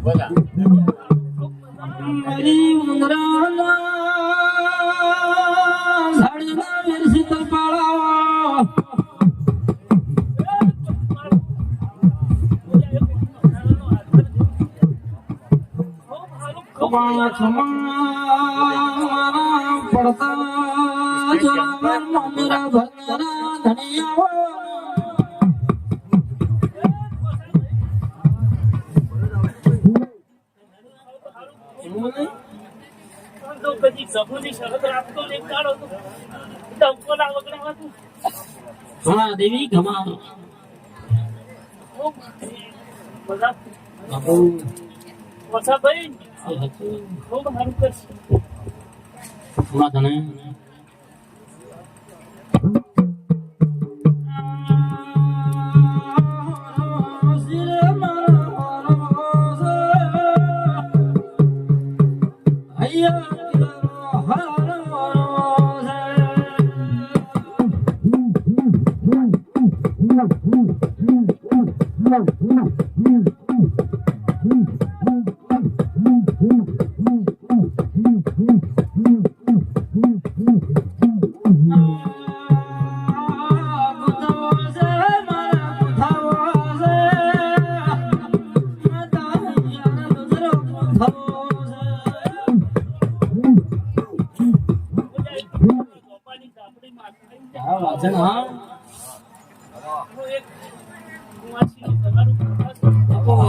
મારી ઉંદરાના ઝાડના વેરસી તપાળા ખમા ખમા પડતા જોરાવર મમરા ભરના ધણિયા તો કદી સબુની શરત રાખતો ને કાઢો તો ડંકો ના વગડાવા તું ઘણા દેવી ઘમા મજા બાપુ વસા ભાઈ ખૂબ સારું કરશે ઘણા ધણે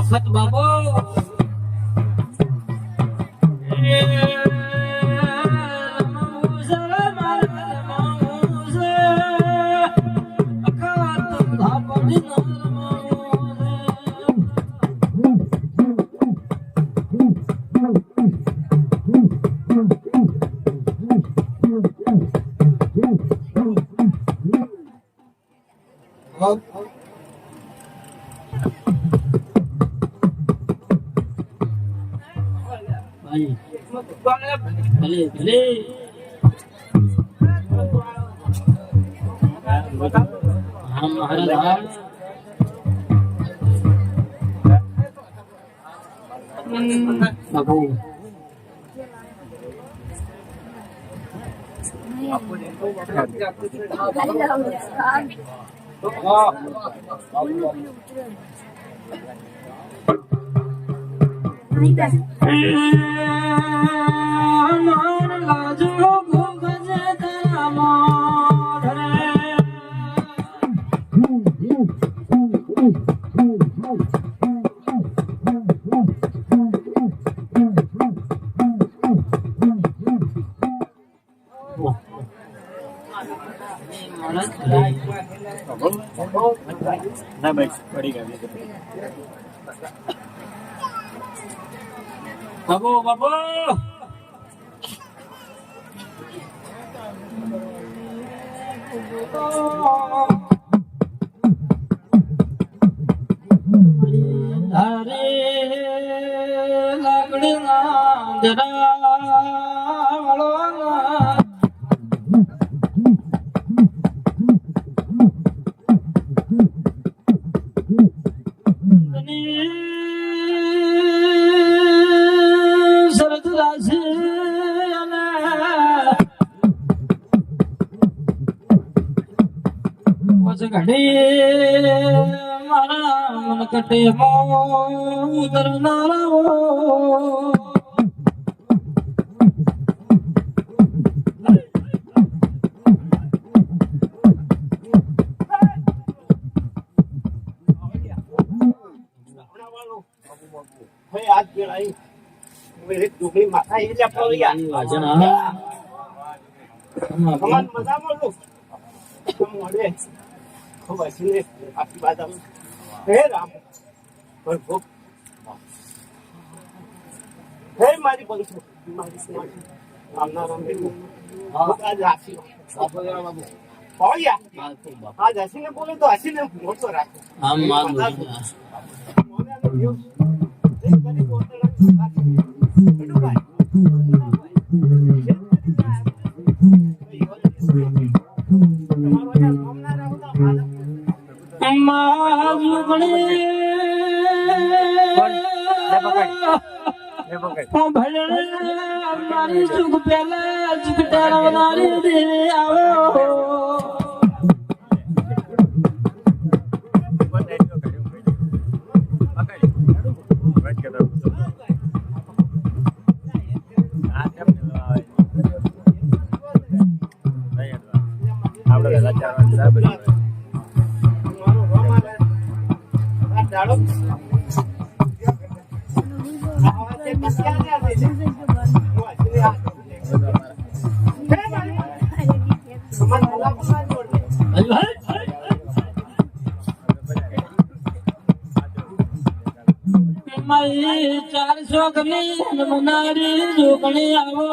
વખત બાબો ભલે ભલે હા મહારાજ બાબુ ના ભાઈ પડી ગઈ બાબુ બાબુ ધારે લાકડીના જરા ઘડે મારા મન કટે ઉતરનારાઓ આજ પેલા ડુંગળી માથા એ મજામાં મળે ખૂબ હસીને આપી બાદ હે રામ ખૂબ હે મારી બંધુ મારી સમાજ રામના રામ આજ હાસી બાબુ આજ હસીને બોલે તો હસીને મોટો રાખો આમ માન ભજન મારી સુખ પેલા સુખ ટાળવનારી દેવી આવો મારી 400 ગણી મનારી જોગણી આવો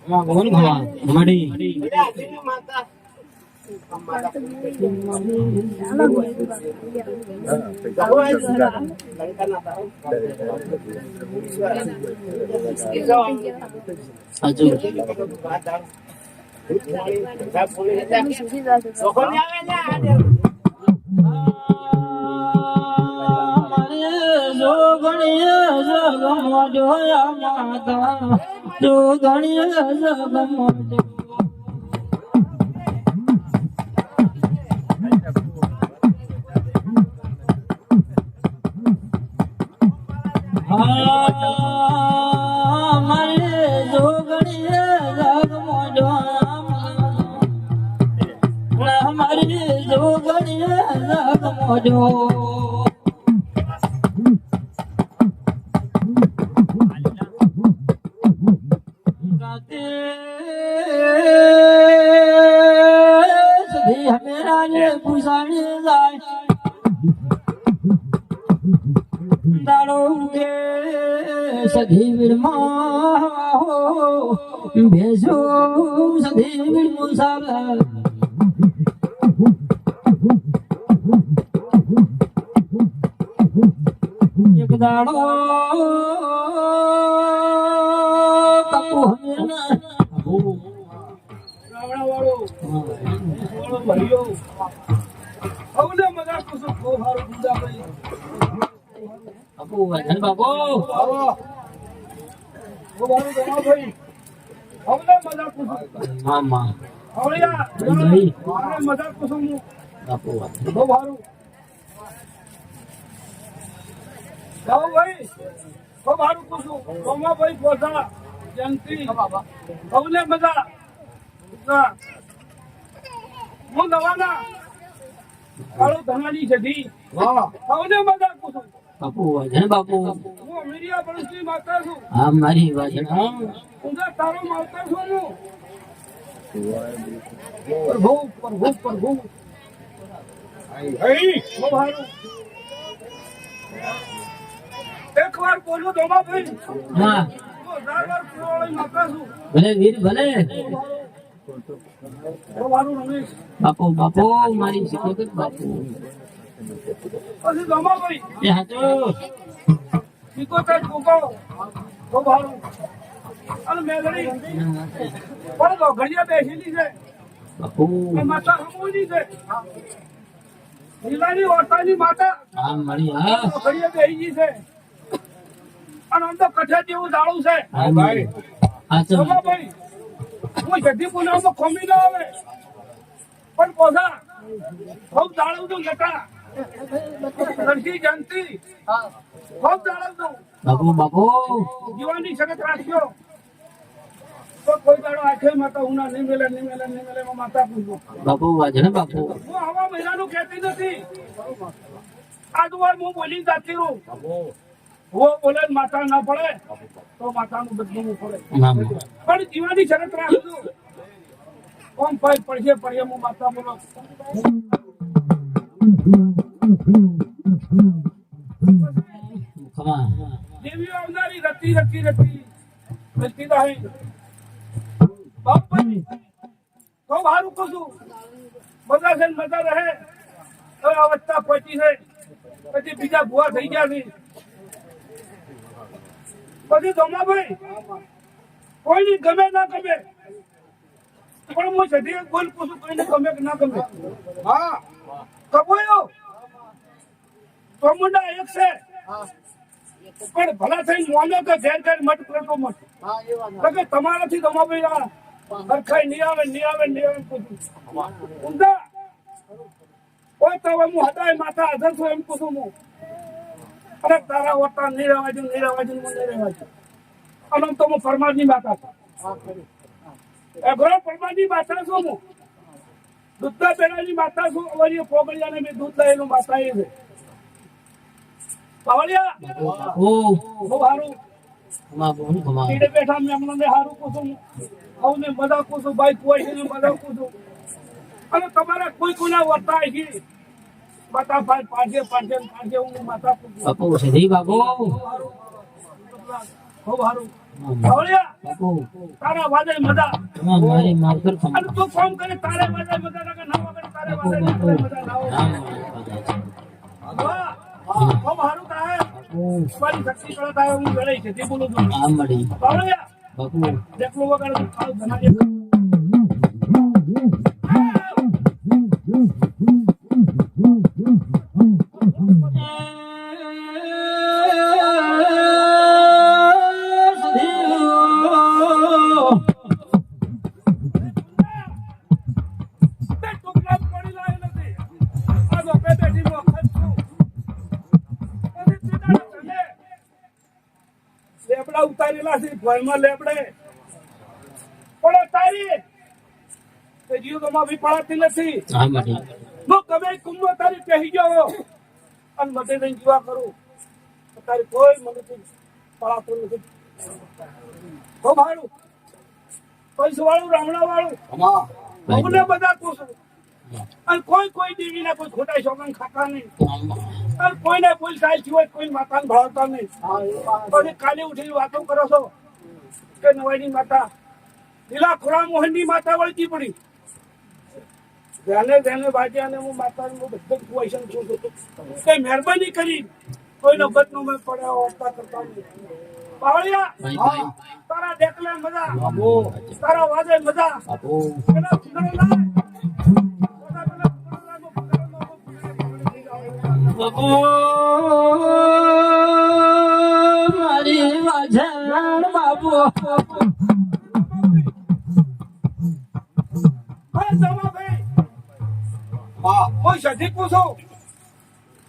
ભગવાન ભવા મડી માતા જો ગણી જગમો જો રાતે સધી હમેરા ને પૂછાણી જાય દાડો કે સધી વિડમાં હો ભેસો સધી વિડ મુસાફર એક દાડો કપુ હમેના વાળો ભર્યો હવે મજા કુસુમ બહુ સારું ગુંડા ભાઈ કપુ વજન બાપો આવો બહુ સારું ગણો ભાઈ હવે મજા કુસુમ મામા આવળિયા ભાઈ મજા કુસુમ બાપુ બહુ સારું જાઓ ભાઈ બહુ સારું કુસુમ રોમા ભાઈ પોતા જયંતી હવે મજા હું નવાના કાળો ધનાની સધી હવે મજા કુસુમ બાપુ વજન બાપુ હું અમીરિયા પડોશી માતા છું હા મારી વજન ઊંધા તારો માવતર છું હું પ્રભુ પ્રભુ પ્રભુ બહુ સારું એક વાર બોલ્યો દોમા ભાઈ હા 1000 વાર પુરાવાળી માતા છું ભલે વીર ભલે બહુ સારું રમેશ બાપુ બાપુ મારી શિકોતર બાપુ પછી દોમા ભાઈ એ હાચો શીખોતર ટૂંકો બહુ સારું અને મેઘડી પણ તો ઘડિયા બેસેલી છે બાપુ એ માતા હમુની છે લીલાની ઓરતાની માતા હા મળી હા ઘડિયા બેસી છે અને આમ તો કઠે જેવું દાળું છે હા ભાઈ હાચો દોમા ભાઈ હું જતી પુનામાં ખોમી ના આવે પણ પોસા ખૂબ દાળું તું જતા નરસિંહ જયંતી ખૂબ દાળું તું બાપુ બાપુ જીવાની સગત રાખ્યો તો કોઈ દાડો આખે માતા ઉના નહીં મેલે માતા પૂછો બાપુ વજન બાપુ હું આવા મહિનાનું કહેતી નથી આજ વાર હું બોલી જાતી રહું હું બોલે માતા ના પડે તો માતાનું બદલવું પડે મામા પણ જીવાની શરત રાખજો કોમ ભાઈ પડશે પડે હું માતા બોલો ખમા દેવીઓ આવનારી રતી રહી બાપભાઈ બહુ સારું કહું છું મજા છે ને મજા રહે હવે અવસ્થા પહોંચી છે પછી બીજા ભૂવા થઈ ગયા છે પછી ધમાભાઈ કોઈની ગમે ના ગમે પણ હું સધી એક બોલ પૂછું કોઈને ગમે કે ના ગમે હા કબોયો ચોમુંડા એક છે પણ ભલા થઈને મોનો તો ઘેર ઘેર મત કરતો મત કે તમારાથી ધમાભાઈ સરખાઈ નહીં આવે પૂછું ઊંધા કોઈ તો હવે હું હદાય માથા હાજર છું એમ પૂછું હું અરે તારા વતા નહીં રહેવાજુ અને તો હું પરમારની માતા છું એગ્રો પરમારની માતા છું હું દૂધના પેડાની માતા છું અમારી પોગળિયાને મેં દૂધ લઈને માતા એ છે પાવળિયા બહુ સારું તીડે બેઠા મેમને સારું પૂછું અવને મજા પૂછું ભાઈ કોઈ છે મજા પૂછું અને તમારા કોઈ કોના વર્તા છે માતા ભાઈ પાડજે હું માતા પૂછું બાપુ સધી બાપુ બહુ સારું તારા વાદે મજા મારી માવતર અને તું ફોન કરે તારે વાદે મજા ના ના વગર તારે વાદે મજા ના હોય બહુ સારું થાય તમારી શક્તિ કરે થાય હું ગળે છે તે બોલું છું આમ મળી બાવળિયા બાપુ દેખલો વગર ખાવ ધનાજી લેબડા ઉતારેલા છે ઘરમાં લેબડે પણ તારી તે જીવ તો માં પડાતી નથી હા મળી હું કમે કુંભ તારી કહી ગયો અને મને નહીં જીવા કરું તારી કોઈ મને પડાતું નથી બહુ સારું પૈસા વાળું રામણા વાળું અમને બધા પૂછું અને કોઈ દેવીને કોઈ ખોટા શોખન ખાતા નહીં અને કોઈને કોઈ સાલ સિવાય કોઈ માતાને ભાવતા નહીં પછી કાલે ઉઠીને વાતો કરો છો કે નવાઈની માતા લીલા ખોરા મોહનની માતા વળતી પડી ધ્યાને બાજ્યા અને હું માતાનું બધું ક્વેશ્ચન છું કઈ મહેરબાની કરી કોઈનો બદનો મેં પડ્યા વાર્તા કરતા નહીં પાવળિયા તારા દેખલે મજા તારા વાજે મજા એના સુંદર લાય બાપુ મારી વાજણ બાપુ કોઈ સધી પૂછો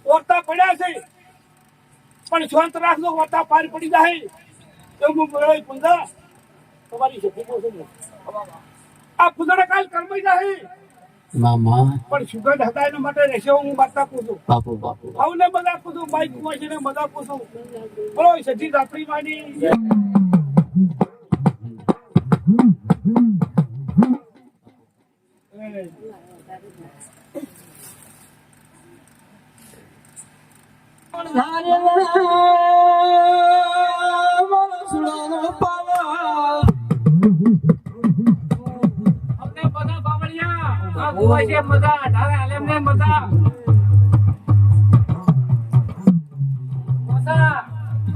ઓરતા પડ્યા છે પણ શાંત રાખજો ઓરતા પાર પડી જાય તો હું બોલાવી પૂંજા તમારી સધી પૂછો આ પૂંજા કાલ કરમાઈ જાય મામા પણ સુગંધ હતા એના માટે રહેશે હું માતા પૂછું બાપુ આવને બધા પૂછું બાઈક છે ને બધા પૂછું બોલો સધી રાત્રી માંડી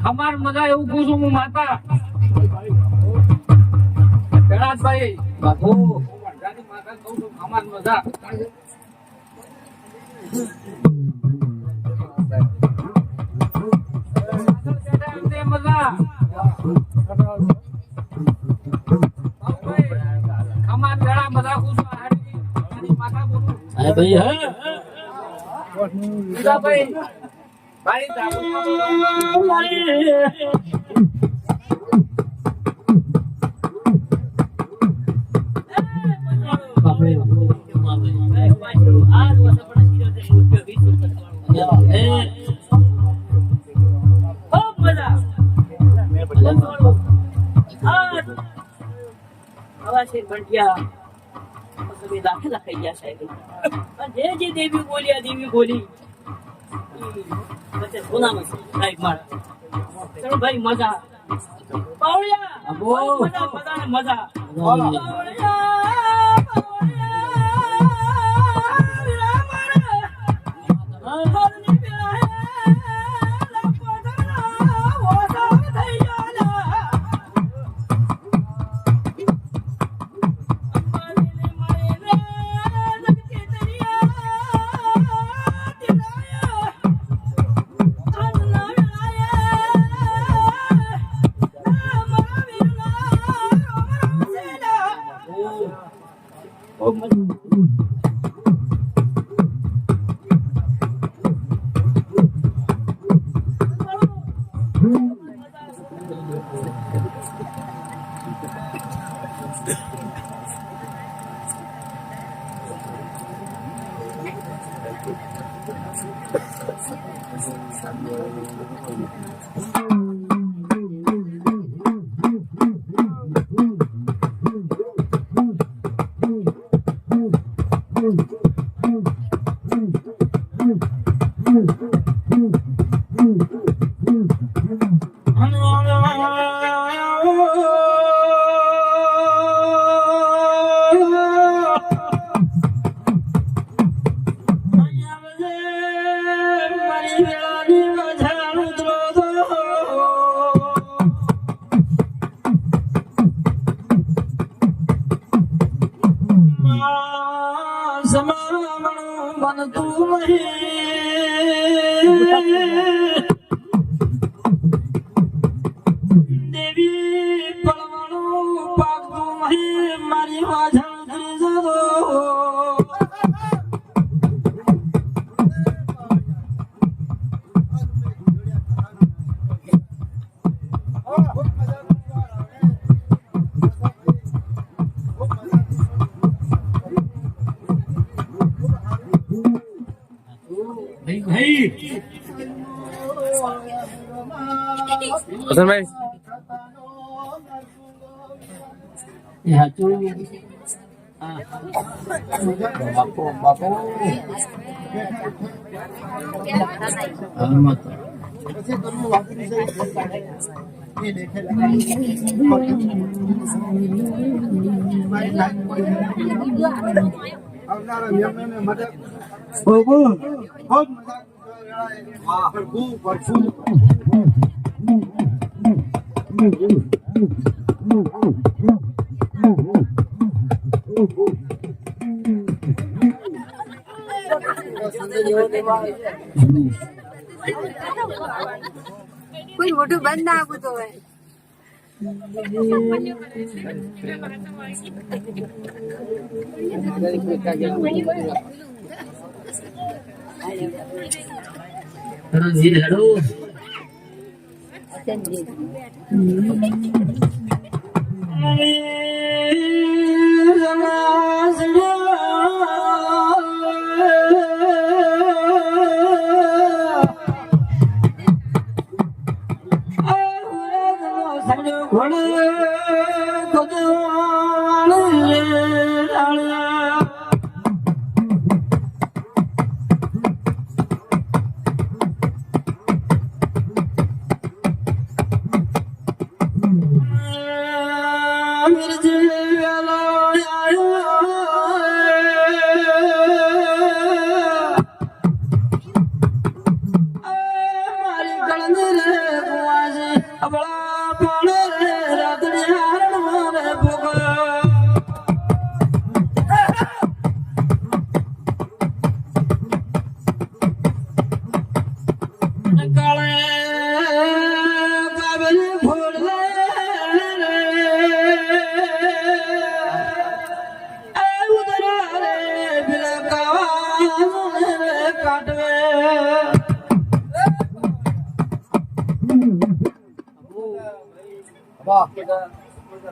અમાર મજા એવું પૂછું હું માતા ગણાસભાઈ બાપુ માતા કહું છું અમાર મજા મજા અમાર ગળા મજા પૂછું માતા બોલું અરે ભાઈ હે ભાઈ ભાઈ જે દેવી બોલી આ દેવી બોલી ચલો ભાઈ મજા પાવળિયા મજા મજા મજા દેવી પડવાનું પાકતું નહીં મારી વાછળ ત્રીજો ભાઈ વસંતભાઈ એ હાચું બાપો બાપો મત આવનારા નિયમને મદદ ખૂબ મજા ભરપૂર કોઈ મોટું બંધ ના આપું તો હોય હેડો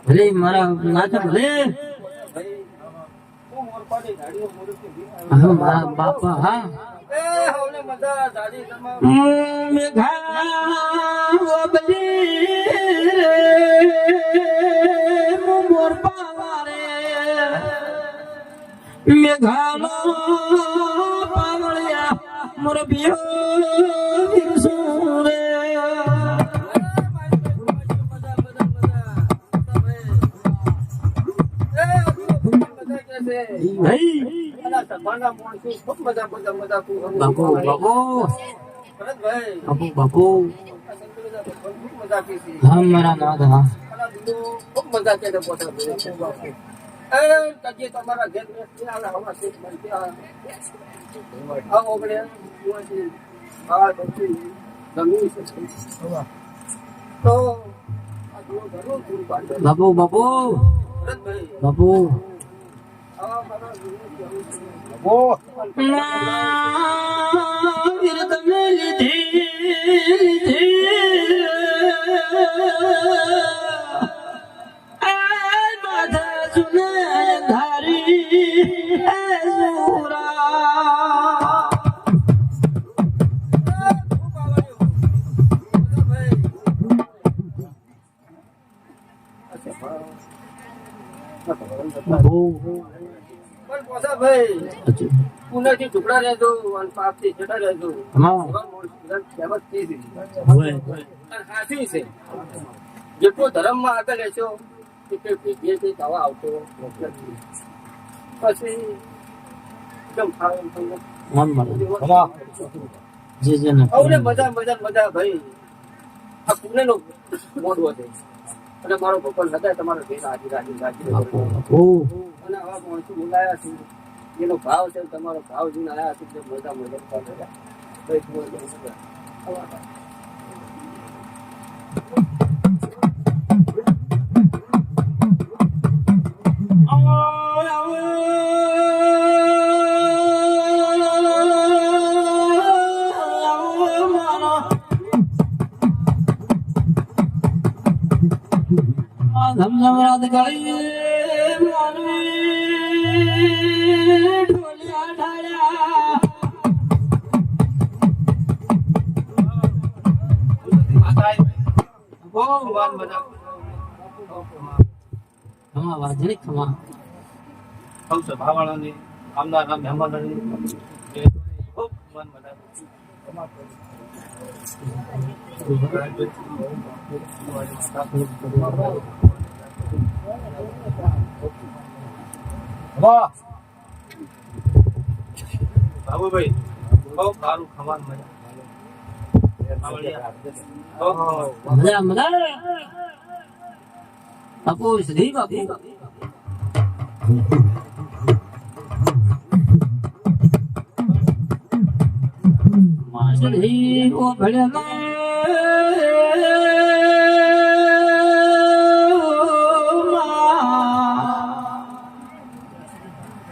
ભલે મારા નાથ ભલે હા મારા બાપા હા મેઘા બલી મોર પાવારે મેઘાનો પાવળિયા મોર બિયો વિરસુરે બાપુ હા મારા નાથ હા ખૂબ મજા કે તમારા ઘેર હવા શેખ ઓગળે તો બાપુ બાપુ બાપુ વીર તમે લીધી આ માથા સુને ધારી સુરા પણ પોસા ભાઈ પુનઃથી ટુકડા રહેજો અને પાપથી જતા રહેજો સાચી છે જેટલો ધર્મમાં આગળ રહેશો એટલે ભેગી કઈ દવા આવતો નથી. પછી એકદમ મજા ભાઈ આ પુણે નો મોડવો છે અને મારો ભગવાન હતા તમારો ભેદ હાજી અને આવા માણસો બોલાયા છે એનો ભાવ છે તમારો ભાવ જોઈને આવ્યા છે મજા ધમધમરાત ગળી માનવી ઢોલિયા ઢાળ્યા ખમા વાજણી ખમા ભાવાળાની આવનારા મહેમાનોની ખૂબ મન બધા બાબુભાઈ બહુ સારું ખાવાનું મજા મજા બાપુ શ્રી બાપુ માસળી ઓ ભળે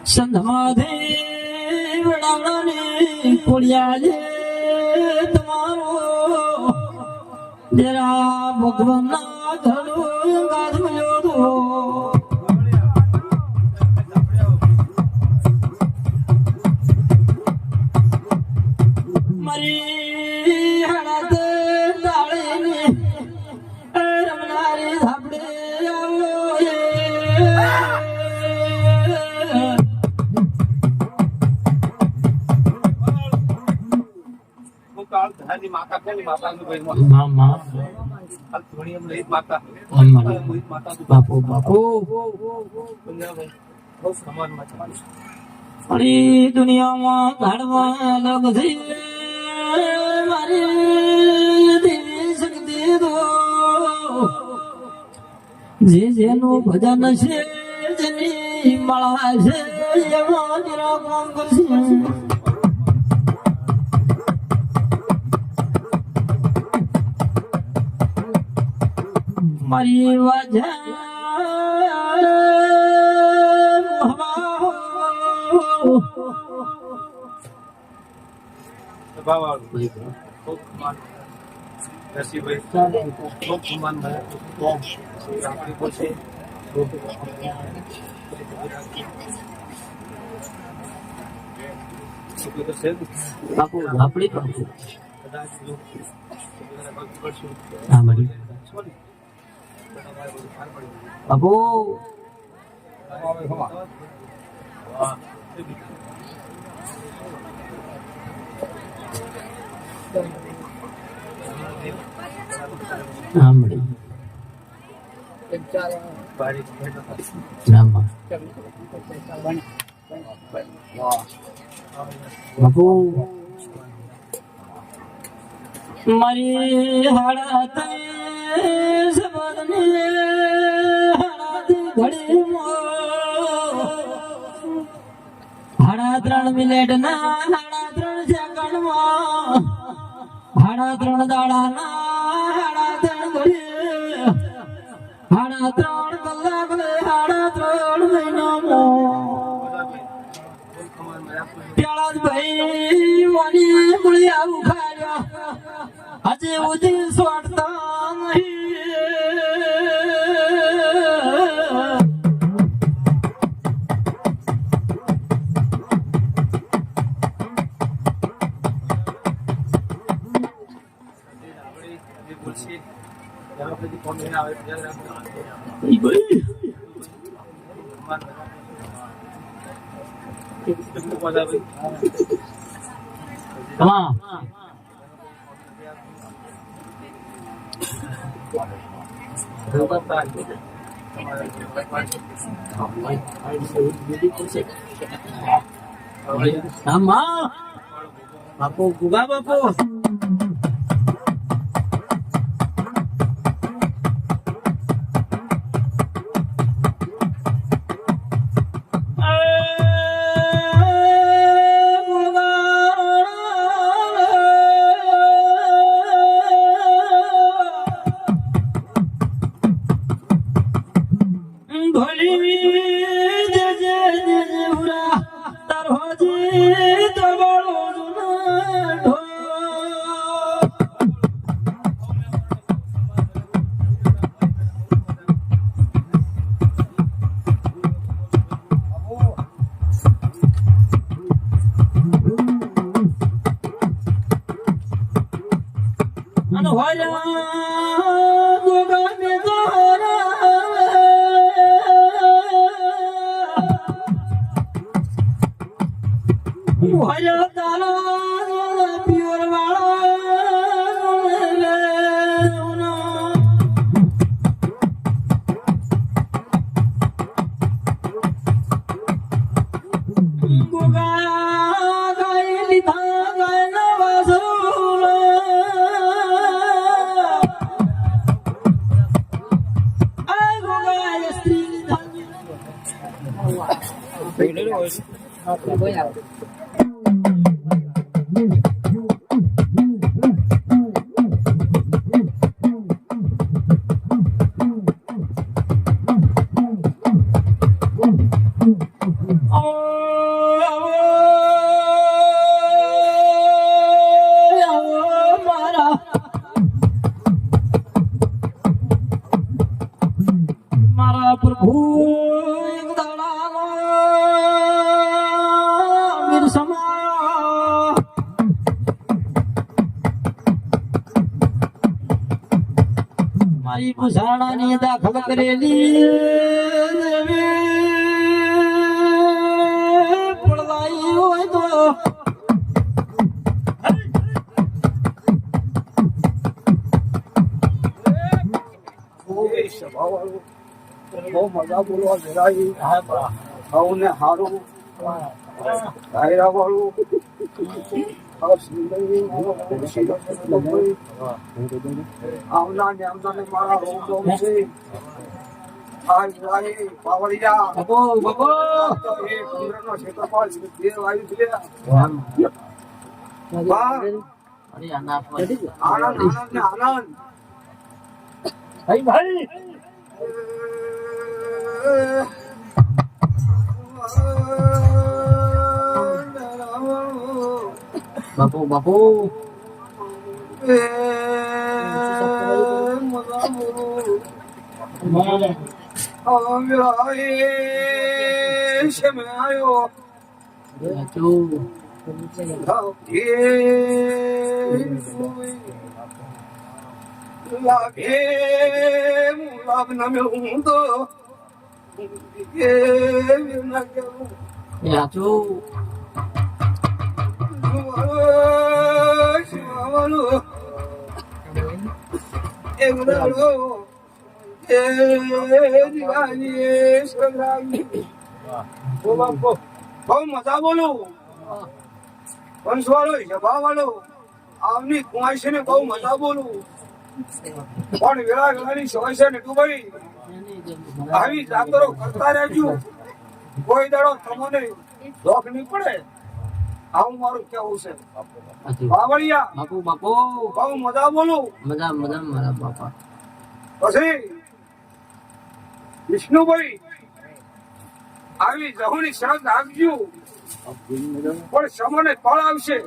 સંધમાધે વડાવડાની કોળિયા જે તમારો જરા ભગવાનના ઘરનું ગાજવ્યો તો મારી હળદ ડાળીને રમનારી ધાબડે માતા છે ને માતાનું ભાઈ માતા બાપુ બાપુ અરે દુનિયામાં કાઢવા અલગ થઈ મારી દેવી શક્તિ દો જે જેનું ભજન છે જેની માળા છે એવા જરા કામ કરશે મારી વાજા બાપુ આપડી હા મળી બાપુ હા મળી બાપુ મારી હાડા સબદની હાડા 3 મિનિટ ના હાડા 3 સેકન્ડ માં હાડા 3 દાડા ના હાડા 3 ઘડી હાડા 3 કલાક ને હાડા 3 મહિના ઉખાડ્યો હજી ઉધી સોડતા નહીં હા બાપુ ગુગા બાપુ મારા પ્રભુ એક દાડાનો વીર સમા મારી પુસાણાની દાખલ કરેલી પડવાઈ હોય તો બહુ મજા બોલવા વેરાય સૌને હારું ડાયરા વાળું આવના ને આમના મારા રોમ છે આ વિરાય પાવડિયા બાપો બાપો એ કુંડનો ક્ષેત્રફળ જે વાયુ છે આનંદ આનંદ ને આનંદ ભાઈ ભાઈ બાપુ બાપુ બહુ મજા બોલું વંશવાળો સભા વાળો આવની કુંવાઈ છે ને બહુ મજા બોલું પણ વેળા વેળાની સમય છે ને તું ભાઈ આવી જાતરો કરતા રહેજો કોઈ દાડો તમને દોખ નહીં પડે આવું મારું કેવું છે બાવળિયા બાપુ બાપુ બહુ મજા બોલું મજા મજા મારા બાપા પછી વિષ્ણુભાઈ આવી જહોની શરત આપજો પણ સમયને ફળ આવશે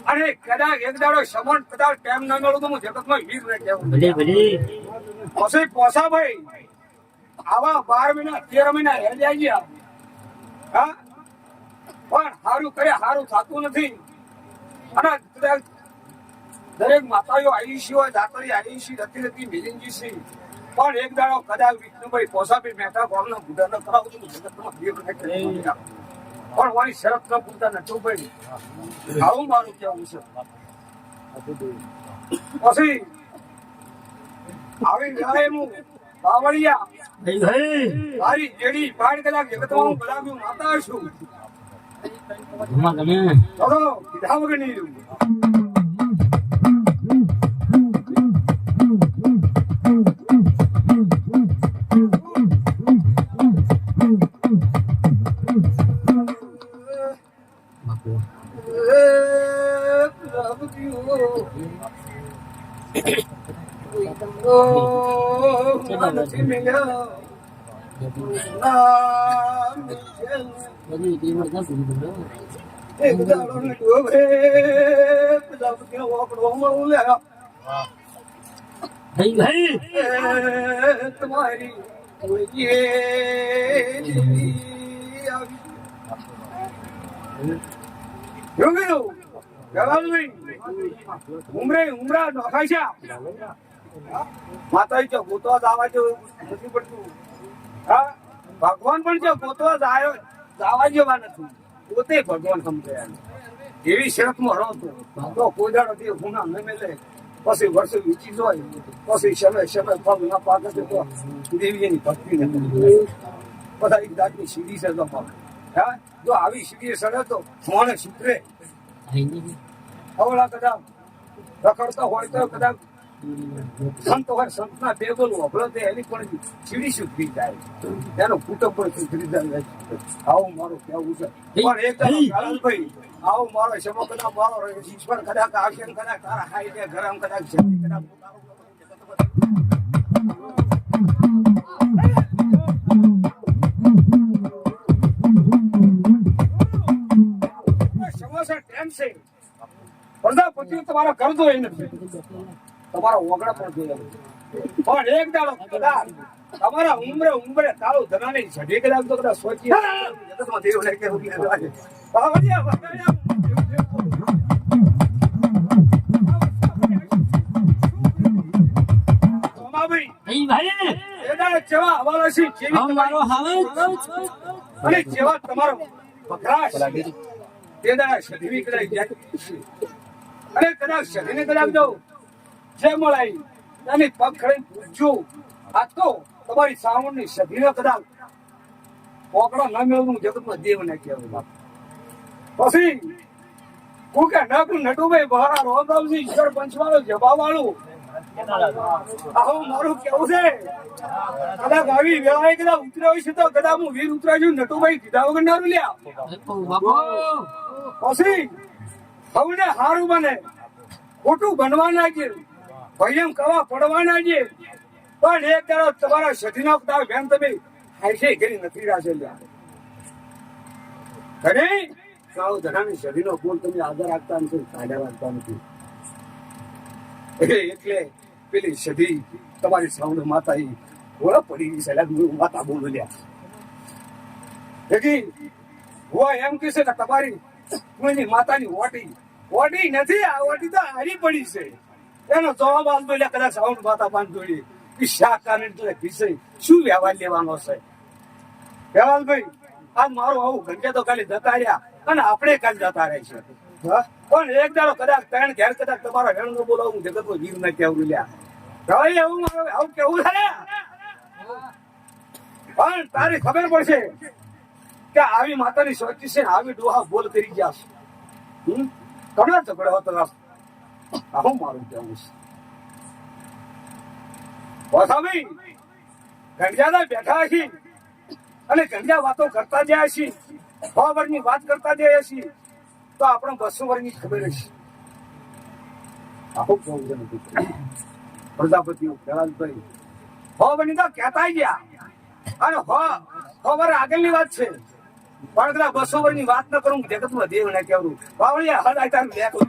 અને કદાચ એક દાડો સમણ કદાચ ટાઈમ ન મળ્યો તો હું જગતમાં વીર ને કહેવું. ભલે ભલે પછી પોસાભાઈ આવા 12 મહિના 13 મહિના હેલ્યા ગયા. હા પણ સારું કરે સારું થતું નથી. અને દરેક માતાઓ આયુષી હોય દાતરી આયુષી રતી રતી મિલિંદજી પણ એક દાડો કદાચ વિષ્ણુભાઈ પોસાભાઈ મહેતા ગામનો ગુડા ન કરાવું તો જગતમાં વીર ને કહેવું. પણ મારી શરત ન પૂરતા નટુભાઈ આવું મારું કેવું છે. પછી આવી જાય હું બાવળિયા મારી જેડી પાડ કદાચ જગતમાં હું બરાબર માતા છું. ઘુમા તમે ચલો કીધા વગર નહીં રહ્યું. બધી ટીમર નથી એક દાડો ને ડોબે પ્રજાપતિ ઓકડો મળું લે ભાઈ ભાઈ તમારી ઉમરા નોખાય છે માતા છે ગોતવા જવા જેવું નથી પડતું. હા ભગવાન પણ છે ગોતવા જવા જેવા નથી. પોતે ભગવાન સમજે એવી શરતમાં રહો તો કોઈ દાડો તે ગુના ન મેલે. પછી વર્ષો વીચી જાય પછી સમય પગ ના પાકે તો દેવીની ભક્તિ નથી. બધા એક જાતની સીડી છે તો પગ. હા જો આવી સીડી સડે તો માણસ સુધરે. અવળા કદાચ રખડતા હોય તો કદાચ સંત હોય સંતના બે બોલ વભળો તે એની પણ સીડી સુધરી જાય. એનો કુટુંબ પણ સુધરી જાય. આવું મારું કહેવું છે. પણ એક ભાઈ આવું મારો શમો કદાચ મારો ઈશ્વર કદાચ આવશે કદાચ તારા ખાઈ દે ગરમ કદાચ કદાચ સમોસા ટેમ છે. પ્રજાપતિ તમારા કરજો એ નથી તમારા ઓગણા પણ જોઈએ. પણ એક દાડો કદાચ તમારા ઉમરે તાળું ધનાની છડી કદાચ તો કદાચ સોચી જગતમાં દેવ ને કેવું લાગે. ભાઈ ભાઈ એ દાડે જેવા હવાલો છે જેવી મારો હાવે અને જેવા તમારો વપરાશ તે દાડે સદીવી કદાચ જાગતી છે. અને કદાચ સદીને કદાચ જો જે મળાય એની પગ ખડીને પૂછજો. આ તો તમારી સાવણની સદીને કદાચ પોકડો ન મેળવું જગતમાં દેવ ને કહેવું. પછી હું કે નટુભાઈ બહાર રોમરાવજી ઈશ્વર પંચવાળો જવાબ વાળું આવું મારું કેવું છે. કદાચ આવી વેળાએ કદાચ ઉતર્યો છે તો કદાચ હું વીર ઉતરાજુ નટુભાઈ કીધા વગર ના લ્યા. પછી સૌને હારું બને ખોટું બનવાના છે ભયમ કવા પડવાના છે. પણ એક દાડો તમારા સધીનો બેન તમે હાઈસે કરી નથી રાખેલા. ઘરે સાવ ધનાની સધીનો ફોન તમે આગળ રાખતા નથી કાઢા રાખતા નથી. એટલે પેલી સધી તમારી સાઉન્ડ માતા ઓળખ પડી ગઈ છે. માતા બોલો લ્યા એમ કે છે કે તમારી કોઈની માતાની ઓટી નથી. આ ઓટી તો હારી પડી છે. એનો જવાબ આપતો લે કદાચ સાઉન્ડ માતા પાન જોડી શું વ્યવહાર લેવાનો છે. વ્યવહારભાઈ આ મારું આવું ઘંટે તો ખાલી જતા રહ્યા અને આપણે કાલ જતા રહે છે. પણ એક દાડો કદાચ ત્રણ ઘેર કદાચ તમારો હેણ નો બોલાવું જગત વીર ના કેવું લ્યા એવું મારું આવું કેવું થાય. પણ તારી ખબર પડશે કે આવી માતાની સોચી છે આવી ડોહા બોલ કરી ગયા છે. ઘણો ઝઘડો હતો. આવું મારું કેવું છે. ભાઈ ગંજાના બેઠા છીએ અને ગંજા વાતો કરતા જાય છીએ. 100 વર્ષની વાત કરતા જાય છીએ તો આપણે 200 વર્ષની ખબર હશે. આવું કેવું છે પ્રજાપતિ જલાલભાઈ 100 વર્ષની તો કહેતા ગયા અને 100 વર્ષ આગળની વાત છે. વડોદરા 200 વર્ષની વાત ન કરું જગતમાં દેવ ને કેવું બાવળિયા હદ આઈ તારું લેખો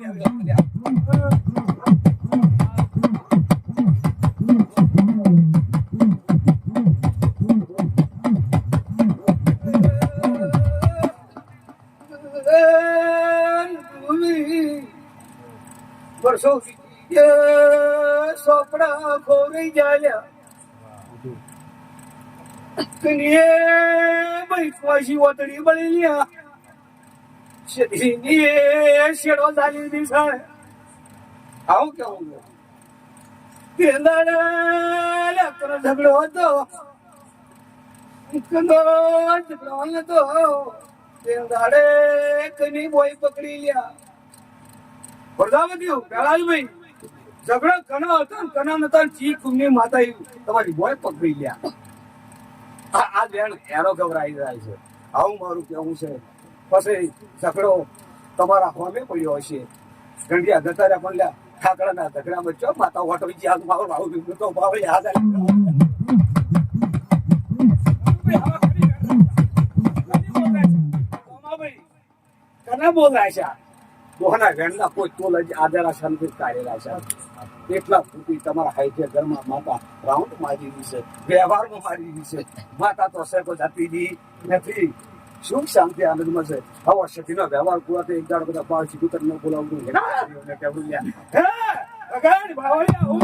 વર્ષો સોપડા ખોરી જાય ભાઈ ખુશી ઓતડી બળી લ્યા શેડો ચાલી દીધા આવું કેવું ઝઘડો હતો ઝઘડો હતો કની બોય પકડી લ્યા પ્રજાપતિ પેલાભાઈ ઝઘડો કનો હતો ને કના નતા ચીક ની માતા તમારી બોય પકડી લ્યા આ બેન એનો ગભરાઈ જાય છે આવું મારું કેવું છે પછી ઝઘડો તમારા હોમે પડ્યો હશે ગંડિયા જતા રહ્યા પણ લ્યા ઠાકડાના ઝઘડામાં ચો માતા હોટવી જી આવું મારું આવું તો ભાવ યાદ કના બોલાય છે દોહના વેણના કોઈ તોલ જ આદરા શાંતિ કાઢેલા છે એટલા ફૂટી તમારા હાઈજે ઘરમાં માતા રાઉન્ડ મારી રહી છે વ્યવહારમાં મારી રહી છે માતા તો સેકો જતી નથી સુખ શાંતિ આનંદમાં છે આવો શક્તિનો વ્યવહાર પૂરા થઈ એક દાડો બધા પાડોશી કૂતરને બોલાવતું કેવું લ્યા હે અગાડ બાવળિયા હું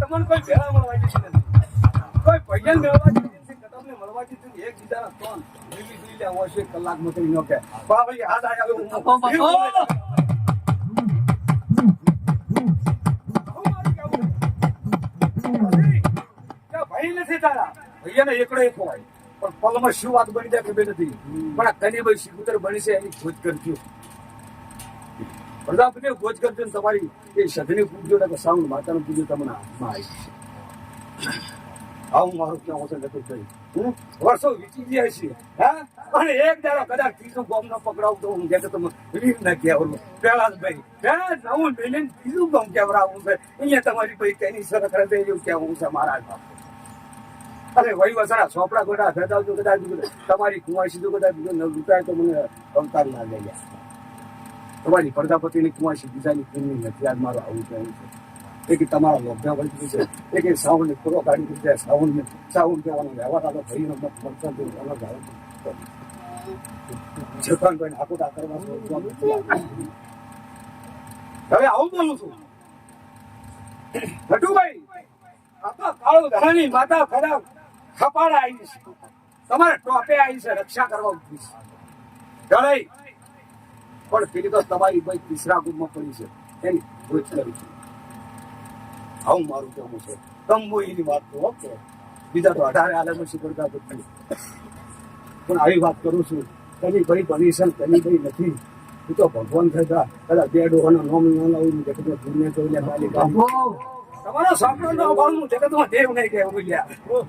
તમને કોઈ ભેળા મળવા જતી નથી કોઈ પૈયન મેળવા જતી નથી તમને મળવા જતી નથી એક બીજાના ફોન લીલી લીલી આવશે કલાક મતરી નો કે બાવળી હાથ આવ્યો હું ભાઈ નથી તારા ભૈયાને એકડો એક હોય પણ પલમાં શું વાત બની જાય ખબર નથી પણ આ કની ભાઈ શિકુતર બની છે એની ખોજ કરજો પ્રજાપતિ ખોજ કરજો ને તમારી એ સઘની પૂજ્યો ને સાઉન્ડ માતાનું પૂજ્યો તમને હાથમાં આવી આવું મારું ક્યાં હોશે નથી થઈ વર્ષો વીતી જાય છે હા અને એક દાડો કદાચ ત્રીજું ગોમ ન પકડાવું તો હું કે તમે રીત ના કહેવાનું પેલા જ ભાઈ નવું મિલિયન ત્રીજું ગોમ કેવડાવવું છે અહીંયા તમારી ભાઈ કઈની સરખ રહે એવું કહેવું છે મારા અરે વહી વસરા ચોપડા ગોડા ભેદાવજો કદાચ તમારી કુંવાસી જો કદાચ લૂંટાય તો મને અવતાર ના લઈ ગયા તમારી પ્રજાપતિની કુંવાસી બીજાની પૂર્ણિ નથી આજ મારું આવું કહેવું છે કે તમારા લોભ્યા વળતી છે કે સાવણને પૂરો કાઢી દીધા સાવણ કહેવાનો વ્યવહાર આલો ભાઈનો મત મળતા અલગ આવે જપાનભાઈ આખોટા કરવા હવે આવું બોલું છું ભટુભાઈ આખા કાળો ધરાની માતા ખરાબ ખપાડા આવી છે તમારે ટોપે આવી છે રક્ષા કરવા ઉઠી છે ઢળાઈ પણ પેલી તો તમારી ભાઈ તીસરા ગુમમાં પડી છે એની ખોજ કરી છે આવું મારું કહેવું છે તંબોઈની વાત તો ઓકે બીજા તો 18 આલમ શીખવતા તો પણ આવી વાત કરું છું કની ભાઈ બની છે કની ભાઈ નથી એ તો ભગવાન થતા કદાચ બે ડોહાના નોમ ન લાવું જગતમાં પુણ્ય જોઈને માલિકા તમારો સાંભળો અભાવનું જગતમાં દેવ નહીં કહેવું બોલ્યા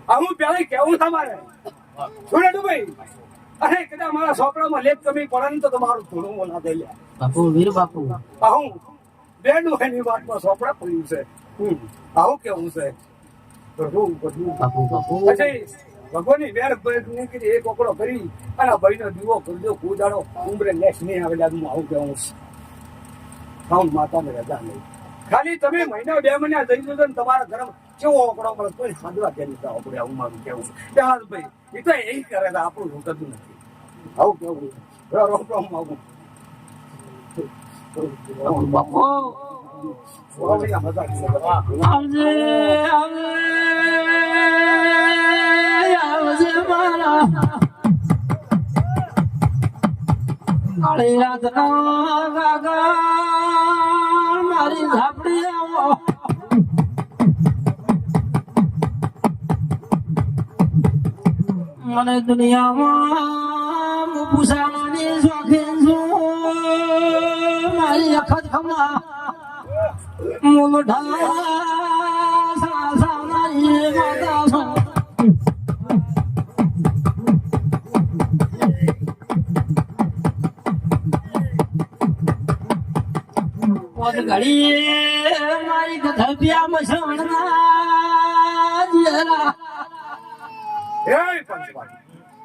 આવું પેલા કેવું તમારે સુનેટુ ભાઈ અરે કદાચ મારા સોપડામાં લેપ કમી પડે ને તો તમારું થોડું બોલા દે લ્યા બાપુ વીર બાપુ આવું બે ડોહાની વાતમાં સોપડા પડ્યું છે આવું કેવું છે ભગવાનની વેર નીકળી એક ઓકડો કરી અને ભાઈનો દીવો કરજો કુદાડો ઉમરે લેસ નહીં આવે હું આવું કેવું છે આવું માતાને રજા નહીં ખાલી તમે મહિના 2 મહિના જઈ જજો ને તમારા ઘરમાં કેવો ઓકડો મળે કોઈ સાદવા કે નહીં આપણે આવું મારું કેવું છે ભાઈ એ તો એ કરે છે આપણું રોકતું નથી આવું કેવું રોકવામાં આવું બાપુ આવજે મારા કાળી રાતનો ગાગા મારી ઝાપડી આવો મને દુનિયામાં પૂછાવાની શોખીન છું મારી અખત ખમા મોઢા સાસા મારી માતા છું પોત ઘડી મારી ગધપિયા મસણના જેરા એ પંચવાડી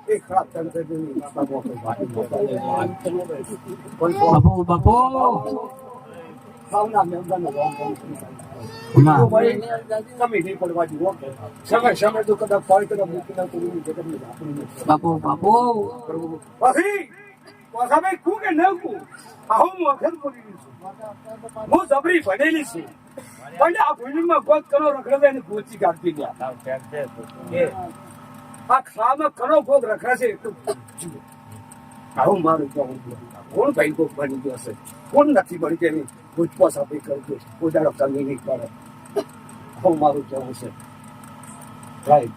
એક ખરાબ તંત્રની માતા મોકલ ભાઈ બાપુ બાપુ ભાવના મેમ્બરનો રોંગ માં તમે નહીં પડવા દીધો સમય તો કદાચ ફળ કદાચ મૂકી ના કરું જગતની આપણી બાપુ બાપુ પછી ભાઈ કું કે ન કું હું વખત બોલી છું હું જબરી ભણેલી છું પણ આ ભૂલીમાં ગોત કરો રખડે એને ગોચી કાઢતી ગયા આ ખામાં કણો ભોગ રખડાશે એટલું આવું મારું કહેવું કોણ ભાઈ ભોગ બની ગયો હશે કોણ નથી બની તેની પૂછપોછ આપી કરજો ઉદાડો કમી નહીં પડે આવું મારું કહેવું છે ભાઈ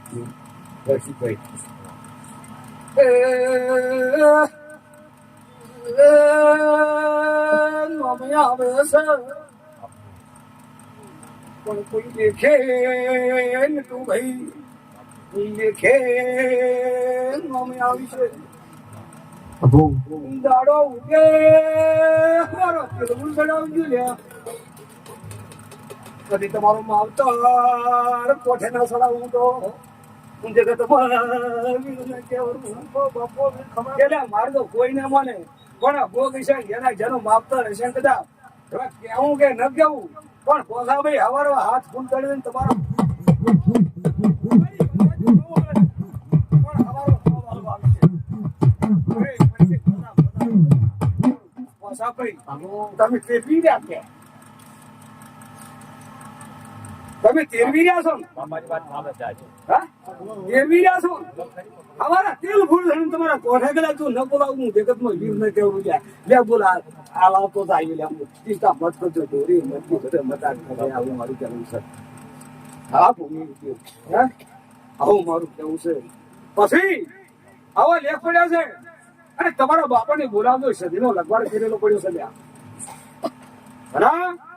ભાઈ આવે છે પણ કોઈ દેખે ને તું ભાઈ દેખે અમે આવી છે બાપુ દાડો ઉગે મારો પેલું ચડાવજો લ્યા કદી તમારો માવતર કોઠે ના ચડાવું તો જગત મારે તો કોઈ ના માને પણ ભોગ છે જેના જેનો માવતર હશે કદાચ કેવું કે ન કેવું પણ પોસા ભાઈ હવારો હાથ ફૂલ કરીને તમારો તમે તેરવી રહ્યા કે તમે તેરવી રહ્યા છો તેરવી રહ્યા છો અમારા તેલ ફૂલ તમારા કોઠા કદાચ તું ન બોલાવું હું જગતમાં જીવ ન કેવું લે બોલા આ લાવતો આવી લે ચિંતા મત કરજો દોરી મત મતા આવું મારું કહેવું છે હા ભૂમિ હા આવું મારું કહેવું છે પછી આવા લેખ પડ્યા છે અને તમારા બાપાને બોલાવજો સદીનો લગવાડ કરેલો પડ્યો છે લ્યા બરા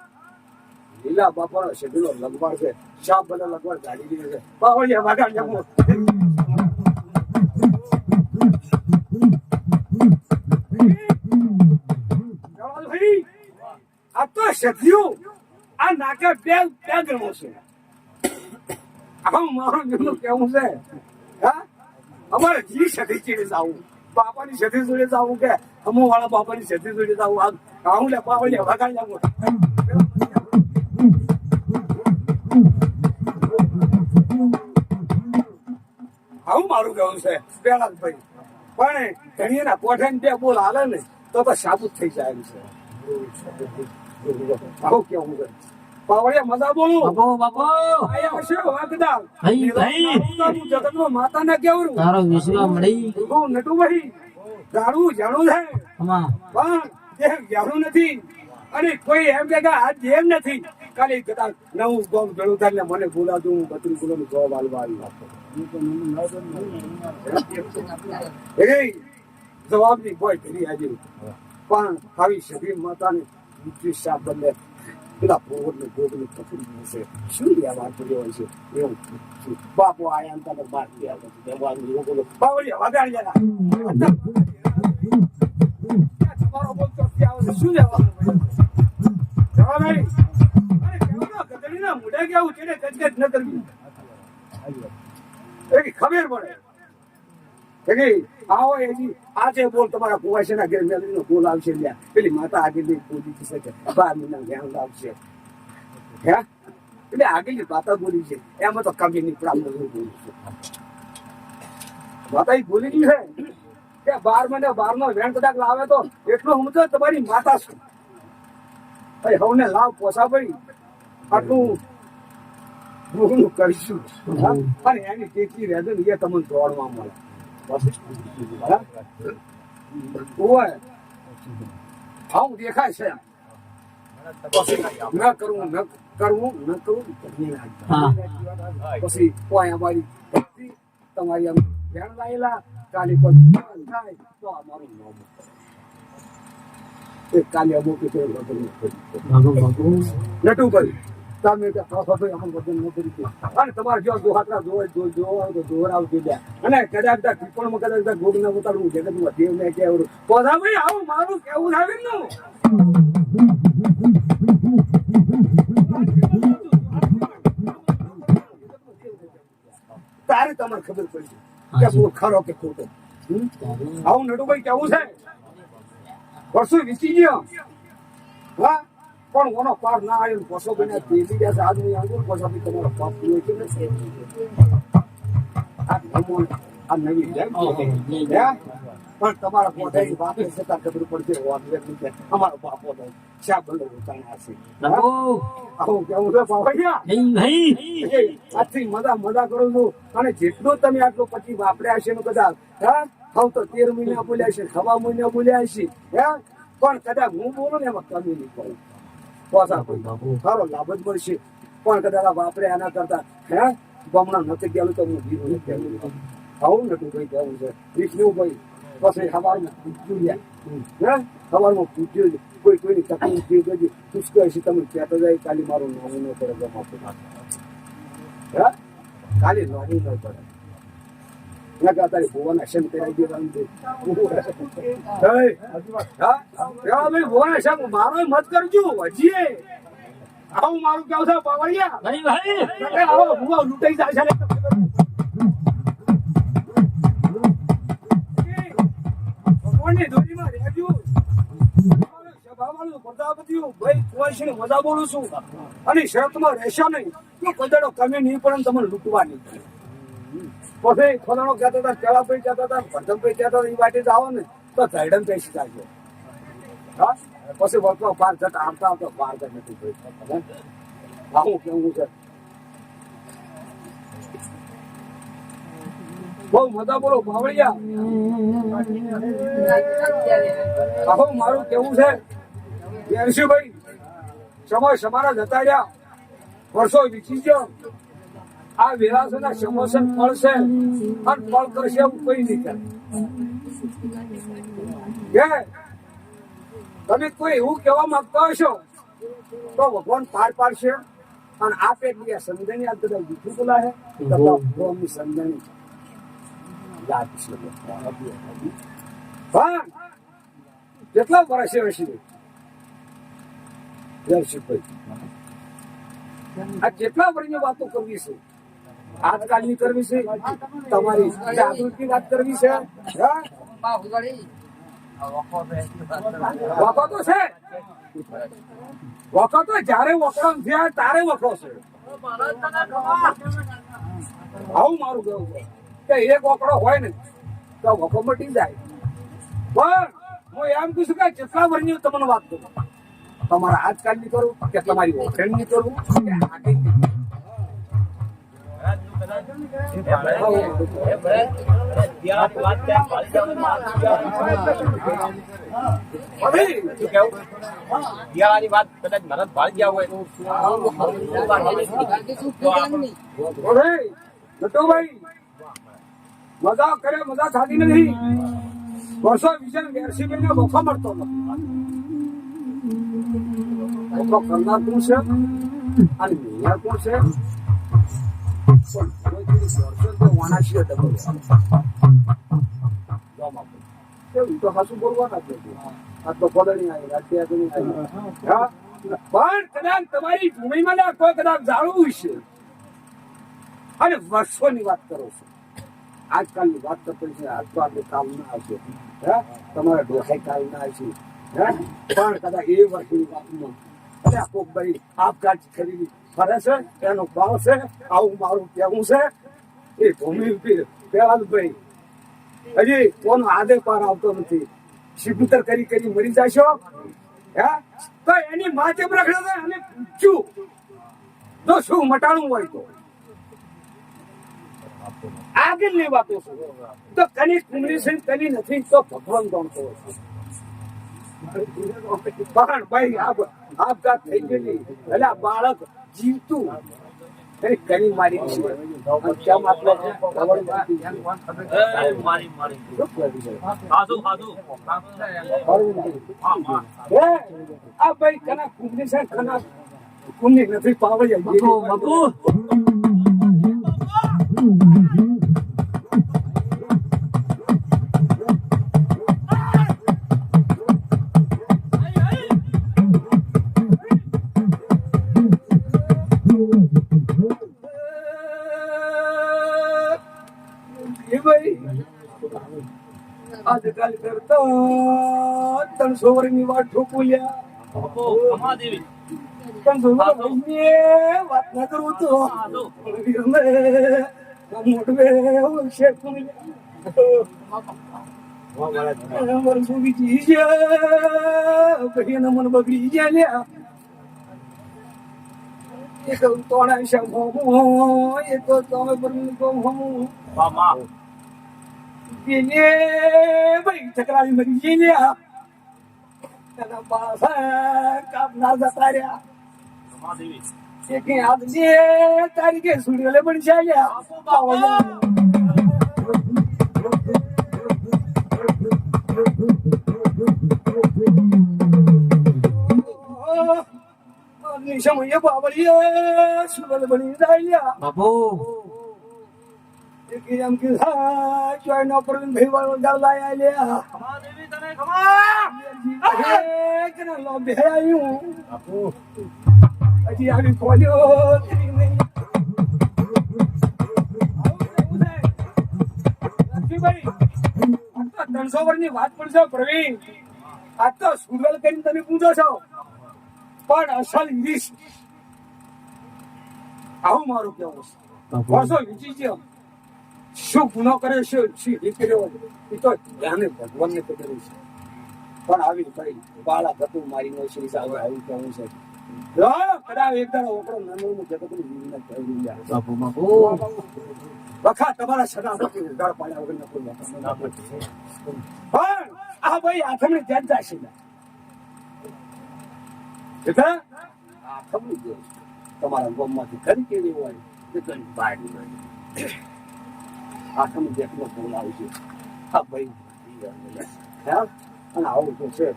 લીલા બાપા સદીનો લગવાડ છે શાપ બધા લગવાડ ગાડી દીધો છે બાવળિયા વાગા જમો આ તો સદીઓ આ નાકે બે ગણો છે આમ મારું જેટલું કેવું છે હા અમારે જી સદી ચીડી આવું બાપાની સદી જોડે આવું કે અમુ વાળા બાપાની સદી જોડે આવું આવું લે બાપા વગાડી આવું આવું મારું કેવું છે પેલા ભાઈ પણ ઘણીના કોઠે બે બોલ હાલે ને તો સાબુત થઈ જાય છે આવું કેવું છે પાવડિયા મજા બોલું બાપુ બાપુ આયા હશે વાગદાર ભાઈ ભાઈ જગતમાં માતા ના કેવું તારો વિશ્વા મળી નટુ ભાઈ જાણવું જાણવું છે માં પણ જે જાણવું નથી અને કોઈ એમ કે આ જેમ નથી ખાલી કદાચ નવું ગોમ જણું થાય મને બોલાવતું હું 32 કિલોનું જવાબ આલવા જવાબની કોઈ કરી આજે પણ આવી સભી માતાને સાપ બદલે પેલા પોવરને ગોગની તકલીફ છે શું લ્યા વાત પડ્યો હોય છે એવું બાપુ આયા અંતર બાર ગયા પછી દેવાનું લોકો બાવળિયા વગાડી જતા તમારો બોલતો ક્યાં શું લેવાનું જવાબ આવી અરે કેવો ગધડીના મુડે કેવું છે ને કચકચ ન કરવી એ ખબર પડે આવો એની આજે બોલ તમારા કુવાશના ઘેર મેળવીનો બોલ આવશે લ્યા પેલી માતા આગળની બોલી શકે 12 મહિના ધ્યાન આવશે હે એટલે આગળની માતા બોલી છે એમાં તો કમી ની પ્રાપ્ત બોલું છું માતા બોલી ગઈ છે કે 12 મહિને 12 નો વેણ કદાચ લાવે તો એટલું હું તો તમારી માતા છું ભાઈ હવને લાવ પોસા પડી આટલું હું કરીશું અને એની કેટલી રહેશે ને એ તમને દોડવા મળે આવું દેખાય છે ન કરવું પછી કોઈ અમારી ભક્તિ તમારી આમ ધ્યાન લાયેલા કાલે કોઈ થાય તો અમારું નામ કાલે અમુક નટુભાઈ તમે અને તમારે જો દોહાત્રા જોવા તો દોહરાવતી લે અને કદાચ પીપળમાં કદાચ ગોગ ના ઉતારવું જગતમાં દેવ ને કેવું પોધા ભાઈ આવું મારું કેવું આવે ને તારે તમને ખબર પડશે કે હું ખરો કે ખોટો. આવું નટુભાઈ કેવું છે વર્ષો વીતી ગયો હા પણ ઓનો પાર ના આવ્યો પશો બને તેજી ગયા આદમી આંગુર પશો બી તમારો પાપ પૂરો છે ને આ ભગવાન આ નવી જેમ પણ તમારા પોતાની વાત છતાં ખબર પડશે અમારો બાપો તો શા બંધ ઉતાણા છે આવું કેવું છે બાવળિયા આજથી મજા કરું છું અને જેટલો તમે આટલો પછી વાપર્યા છે કદાચ હા હવે તો 13 મહિના બોલ્યા છે 6 મહિના બોલ્યા છે હે પણ કદાચ હું બોલું ને એમાં કમી નહીં પડે પોસા કોઈ સારો લાભ જ મળશે પણ કદાચ વાપરે એના કરતા હે બમણા નથી ગયેલું તો હું જીરું નથી ગયેલું આવું નતું ભાઈ કેવું છે વિષ્ણુભાઈ પછી સવારમાં પૂછ્યું હે સવારમાં પૂછ્યું કોઈની તકલીફ થઈ ગઈ પૂછતો હશે તમે કહેતો જાય કાલે મારું નાનું ન પડે ગમાતું હે કાલે નાનું ન પડે તારી ભુવાના શમ કરાવી દેવાનું ભુવાના શમ મારો મત કરજો હજી આવું મારું કેવું છે બાવળિયા આવો ભુવા લૂંટાઈ જાય છે ભગવાનની ધોરીમાં રહેજો સભાવાળું પ્રજાપતિઓ ભાઈ કુંવરસિંહ મજા બોલું છું અને શરતમાં રહેશો નહીં તો કદાડો કમી નહીં પડે તમને લૂંટવાની પછી ખોદાણો કહેતા હતા કેળાભાઈ કહેતા હતા ભરતમભાઈ કહેતા હતા એ વાટે જ આવો ને તો ઝાયડમ પેસી ચાલજો હા પછી વર્તો પાર જતા આવતા પાર જ નથી ભાઈ આવું કેવું છે બહુ મજા બોલો બાવળિયા આહો મારું કેવું છે યરશીભાઈ સમય સમારા જતા રહ્યા વર્ષો વીતી ગયો આ વિરાસતના સમોસન મળશે અને ફળ કરશે એવું કોઈ નહીં કરે તમે કોઈ એવું કહેવા માંગતા હશો તો ભગવાન પાર પાડશે અને આ પેટલી સમજણી આ બધા જૂઠું બોલા છે ભગવાનની સમજણી યાદ છે પણ કેટલા વર્ષે હશે આ કેટલા વર્ષની વાતો કરવી છે આજકાલની કરવી છે તમારી જાગૃતિ વાત કરવી છે વખો તો છે વખો તો જયારે વખો થયા તારે વખો છે આવું મારું કેવું છે કે એક વકડો હોય ને તો વખો મટી જાય પણ હું એમ કહું છું કે જેટલા વર્ષની તમને વાત કરું તમારા આજકાલની કરું કે તમારી ઓળખણની કરું કે આગળની વાત કદાચ મરદ ભાળી ગયા હોય નટુભાઈ મજા કરે મજા થતી નથી વર્ષો વિશે 82 મહિના વખો મળતો વખો કરનાર કોણ છે અને મેયર કોણ છે તો હાસું બોલવાના આ તો પદણી આવી રાજ્ય પણ કદાચ તમારી ભૂમિમાં કોઈ કદાચ જાણવું છે અને વર્ષોની વાત કરો છો આજકાલની વાત કરતો છે આજ તો આપણે કામ ના આવશે તમારા ડોહાઈ કાલ ના આવશે પણ કદાચ એ વર્ષની વાતમાં અરે કોક ભાઈ આપઘાત ખરીદી ફરે છે એનો ભાવ છે આવું મારું કેવું છે એ ભૂમિ ભાઈ હજી કોનો આદે પાર આવતો નથી શિબુતર કરી મરી જશો હે તો એની માથે રખડે અને પૂછ્યું તો શું મટાણું હોય તો આગળની વાતો તો કની કુમરી છે કની નથી તો ભગવાન જાણતો હોય પણ ભાઈ આપઘાત થઈ ગયેલી એટલે આ બાળક જીવતું કરી મારી આ ભાઈ કના કુમરી છે કના કુમરી નથી પાવડી આજકાલ કરતા 300 વર્ષની વાત ઠોકુલ્યા બાપુ ખમાદેવી 300 વર્ષની વાત ના કરું તો મોટવે શેઠ મન બગડી ગયા એક તોડા શબ્દો એ તો તમે હું મામા એને ભાઈ ચકરાવી મરી ગઈ ને એના પાસા કાપના જતા રહ્યા ખમાદેવી એક આજની તારીખે સુડેલે પણ ચાલ્યા સમય બાબરીએ સુડેલે બની ચાલ્યા બાપુ એમ કે હા ચોયનો પ્રવીણ ભાઈ વાળો ગાલા આલ્યા ખમાદેવી તને ખમા હજી આવી ખોલ્યો ત્રણસો વર્ષની વાત પડશો પ્રવીણ આ તો સુરવેલ કરીને તમે પૂછો છો પણ અસલ ઇંગ્લિશ આવું મારું કેવું છે વર્ષો વીતી ગયો શું ગુનો કરે છે શું કર્યો એ તો ધ્યાને ભગવાનને કર્યું છે પણ આવી ભાઈ બાળા ગતું મારી નો છે સાહેબ આવું કેવું છે કદાચ એક દાડો ઓકડો નાનો બાપુ બાપુ વખા તમારા સદા ઉગાડ પાડ્યા વગર ન કોઈ પણ આ ભાઈ આથમણી ત્યાં જશે આથમણી તમારા ગામમાંથી ઘણી કેવી હોય કે ઘણી બહાર આથમણી જેટલો બોલાવ છે હા ભાઈ અને આવું તો છે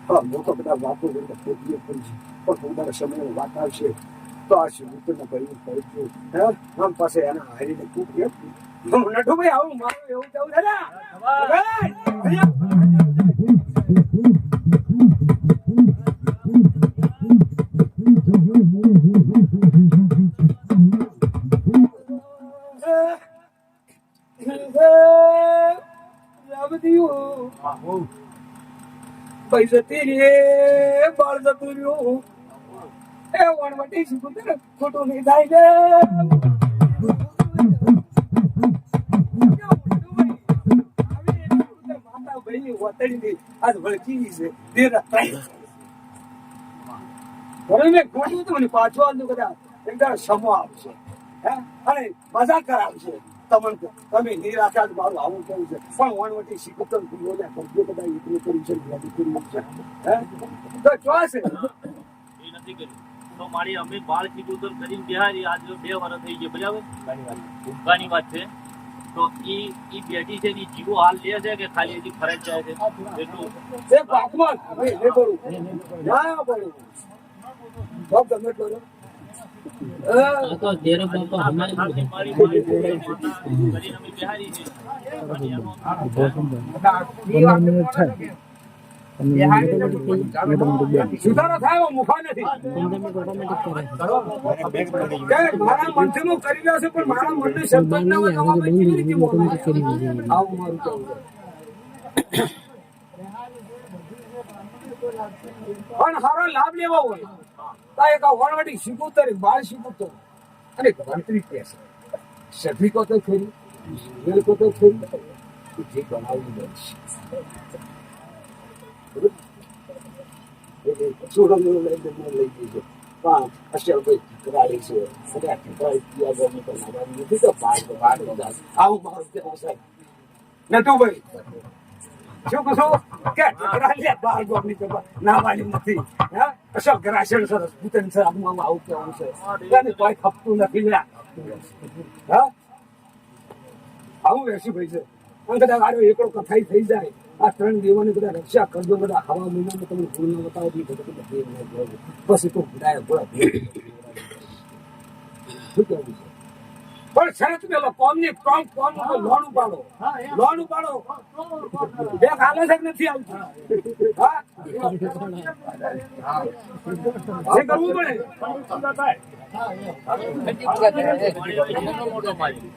મોટો બધા વાતો પોતીએ પણ છે પણ થોડા સમયની વાત આવશે તો આ શિવને કહ્યું આમ પાસે એના હારીને ખૂબ નઠુભાઈ આવું મારું એવું જવું છે ને ભાઈ જતી રે બાળ જતું રહ્યું એ વણવટી શીખું ને ખોટું નહીં થાય છે માતા ભાઈ વતડી આજ વળકી છે મેં ખોટું હતું ને પાછું આવતું કદાચ એકદમ સમો આવશે હે અને મજાક કરાવશે તમે નિરાશા મારું આવું કેવું છે પણ વણવટી શીખું તો કદાચ એટલું કર્યું છે તો ચોસે એ નથી કર્યું તો મારી અમે બાળ ચીકુતર કરીને બિહારી આજ 2 વર્ષ થઈ ગયા બરાબર ભૂકાની વાત છે તો ઈ બેઠી છે ઈ જીવો હાલ લે છે કે ખાલી હજી ફરજ જાય છે એટલું એક વાતમાં ભાઈ લે બોલું ના બોલું બહુ ગમે બોલો તો તેરો બાપુ હમારી મારી કરીને અમે બિહારી છે સુધારો થાય મુખા નથી મારા મનથી હું કરી રહ્યો છું પણ મારા મનને સંતોષ ના હોય તો આવું મારું કેવું પણ સારો લાભ લેવો હોય તો એક વણવટી શીખુતર બાળ શીખુતર અને ગણતરી કે છે સભી કો તો ખરી વેલ કો તો ખરી જે બનાવી દે સુરમ લઈ દીધો પણ અસલ ભાઈ કરાવી છે સદા કરાવી કિયા ગમે તો નાવાની નથી તો બાર આવું મારું કેવું સાહેબ નટુભાઈ શું કહો કે કરાવી બાર ગોમની તો નાવાની નથી હે અસલ ગ્રાશન સરસ પૂતન સર આમાં આવું કેવું છે અને કોઈ ખપતું નથી લ્યા હા આવું વેસી ભાઈ છે અને કદાચ આડો એકડો કથાઈ થઈ જાય આ 3 દેવોની બધા રક્ષા કરજો બધા હવા મહિનામાં તમે ભૂલ ન બતાવો પછી તો ભૂલાય ભૂલા શું કેવું છે પણ શરત પેલો કોમની કોમ લોન ઉપાડો બે હાલે છે નથી આવતું હા જે કરવું પડે મોટો મારી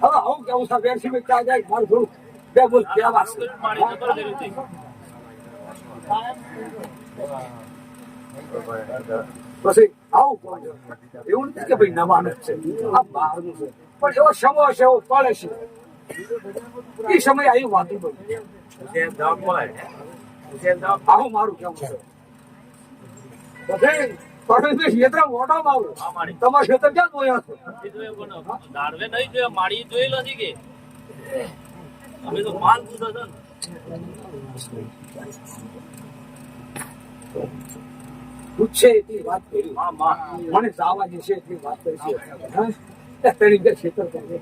હવે આવું કેવું છે વેરસી મેં ક્યાં જાય મારું થોડું બે બોલ કહેવા છે. મારી જબર કર્યું છે. પછી આવું કોણ છે? એવું નથી કે ભાઈ નવાનું જ છે આ બહારનું છે પણ એવો સમય છે એવો પડે છે એ સમય આવી વાતું બની આવું મારું કેવું છે પછી ક્ષેત્ર મોટામાં આવું હા, મારી. તમારા ક્ષેત્ર ક્યાં જોયા છે એ જોયું પણ દાડવે નહીં જોયા, માળી જોયેલો છે કે અમે તો માલ પૂછો છો ને. પૂછશે એટલી વાત કરી હા, માં. મને જાવા દેશે એટલી વાત કરી છે હા? તે તેની જે ક્ષેત્ર કરે જઈ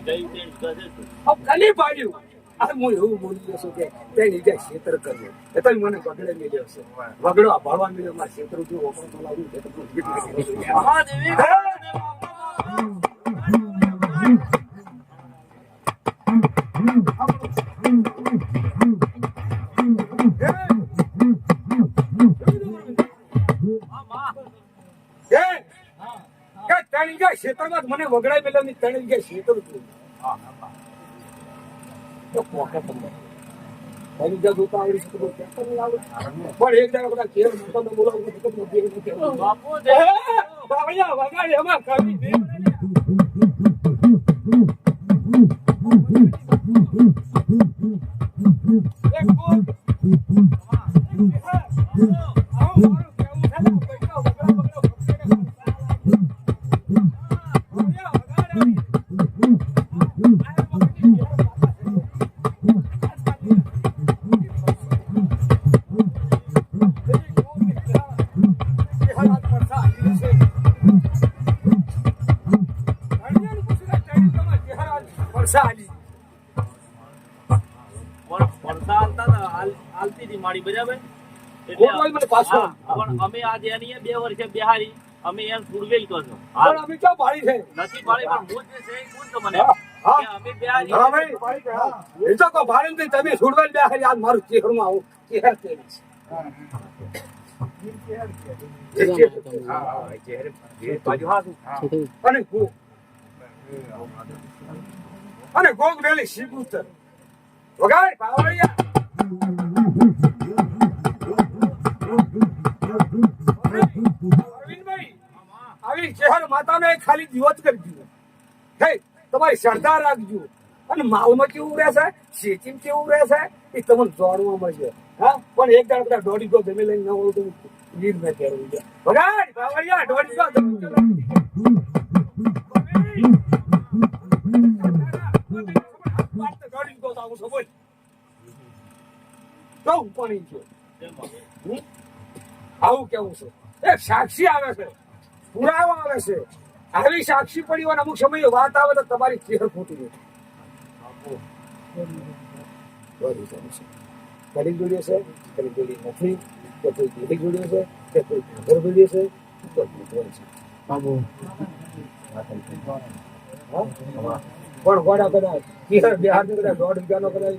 જઈ જશે. હવે ખાલી પાડ્યું આ હું એવું બોલી જશું કે તેની જે ક્ષેત્ર કર્યું એ તો મને પકડે મળ્યો છે વગડો ભાળવા મળ્યો મારા ક્ષેત્ર જો ઓપન લાવ્યું છે તો ગીત નાખી મહાદેવી તેની જે ક્ષેત્રમાં મને વગડાઈ મેળ્યો ની તેની જે ક્ષેત્ર હતું તો પોકે તમને તેની જે જોતા આવડી છે તો ક્ષેત્ર નહીં આવડે પણ એક દાડો બધા કેર મોટા બોલાવું તો નથી બાપુ દે. બાવળિયા વગાડે એમાં કવિ દેવ એક બોલ આવું મારું કેવું છે ને પૈસા વગડા વરસાદી વરસાદ આવતા હતા, આલતી હતી માળી બરાબર એટલે કોઈ મને પાછો હા, પણ અમે આજે એની 2 વર્ષે બિહારી અમે એને છોડવેલ તો છો. પણ અમે ક્યાં પાડી છે નથી પાડી પણ હું જે છે એ પૂછ તો મને હા, હા. કે અમે બિહારી હા ભાઈ એ તો કહો ભારે નથી તમે છોડવાઈ બે હારી આજ મારું ચહેરમાં આવું ચહેર તેડી છે અને ગોગ અને ગોગ વેલી શીકુતર વગાડ પાવળિયા અરવિંદભાઈ આવી ચહેર માતાને ખાલી દિવસ કરી દીધો હે તમારી શ્રદ્ધા રાખજો અને માલમાં કેવું રહેશે શેચીમ કેવું રહેશે એ તમને જોડવા મળશે હા પણ એક દાડ બધા દોઢી ગો જમી લઈને ન હોય તો ગીર મેં પહેરવું છે વગાડ બાવળિયા દોઢી ગો આવું કેવું છે એક સાક્ષી આવે છે પુરાવા આવે છે આવી સાક્ષી પડી હોય અમુક સમયે વાત આવે તો તમારી ચહેર ખોટી રહે કડી જોડ્યો છે કડી જોડી નથી કે કોઈ દીદી જોડ્યો છે કે કોઈ ઘર જોડ્યો છે તો હોય છે પણ ગોડા કદાચ ચહેર બિહાર ને કદાચ 1.5 વીઘાનો કદાચ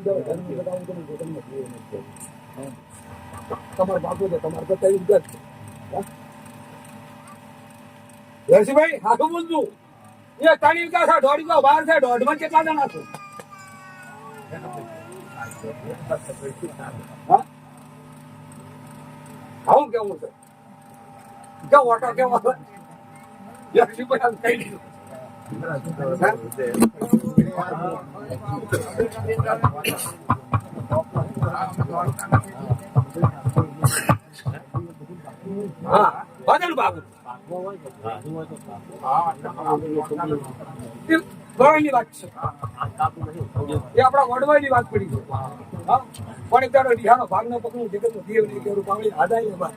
તમારે બાપુ છે તમારે તો કઈ ગત જયસિંહભાઈ હાથું બોલતું એ 3 વીઘા છે 1.5 વીઘા બહાર છે 1.5 કેટલા જણા છો હા આવું કેવું છે કે ઓટો કેવો જયસિંહભાઈ આમ કહી દીધું હા બદલ બાબુ ગોળની વાત છે એ આપણા વડવાઈની વાત પડી ગઈ હા પણ એક દાડો રિહાનો ભાગ ન પકડું જગત દેવ નહીં કેવું પાવડી આદાય ને બાદ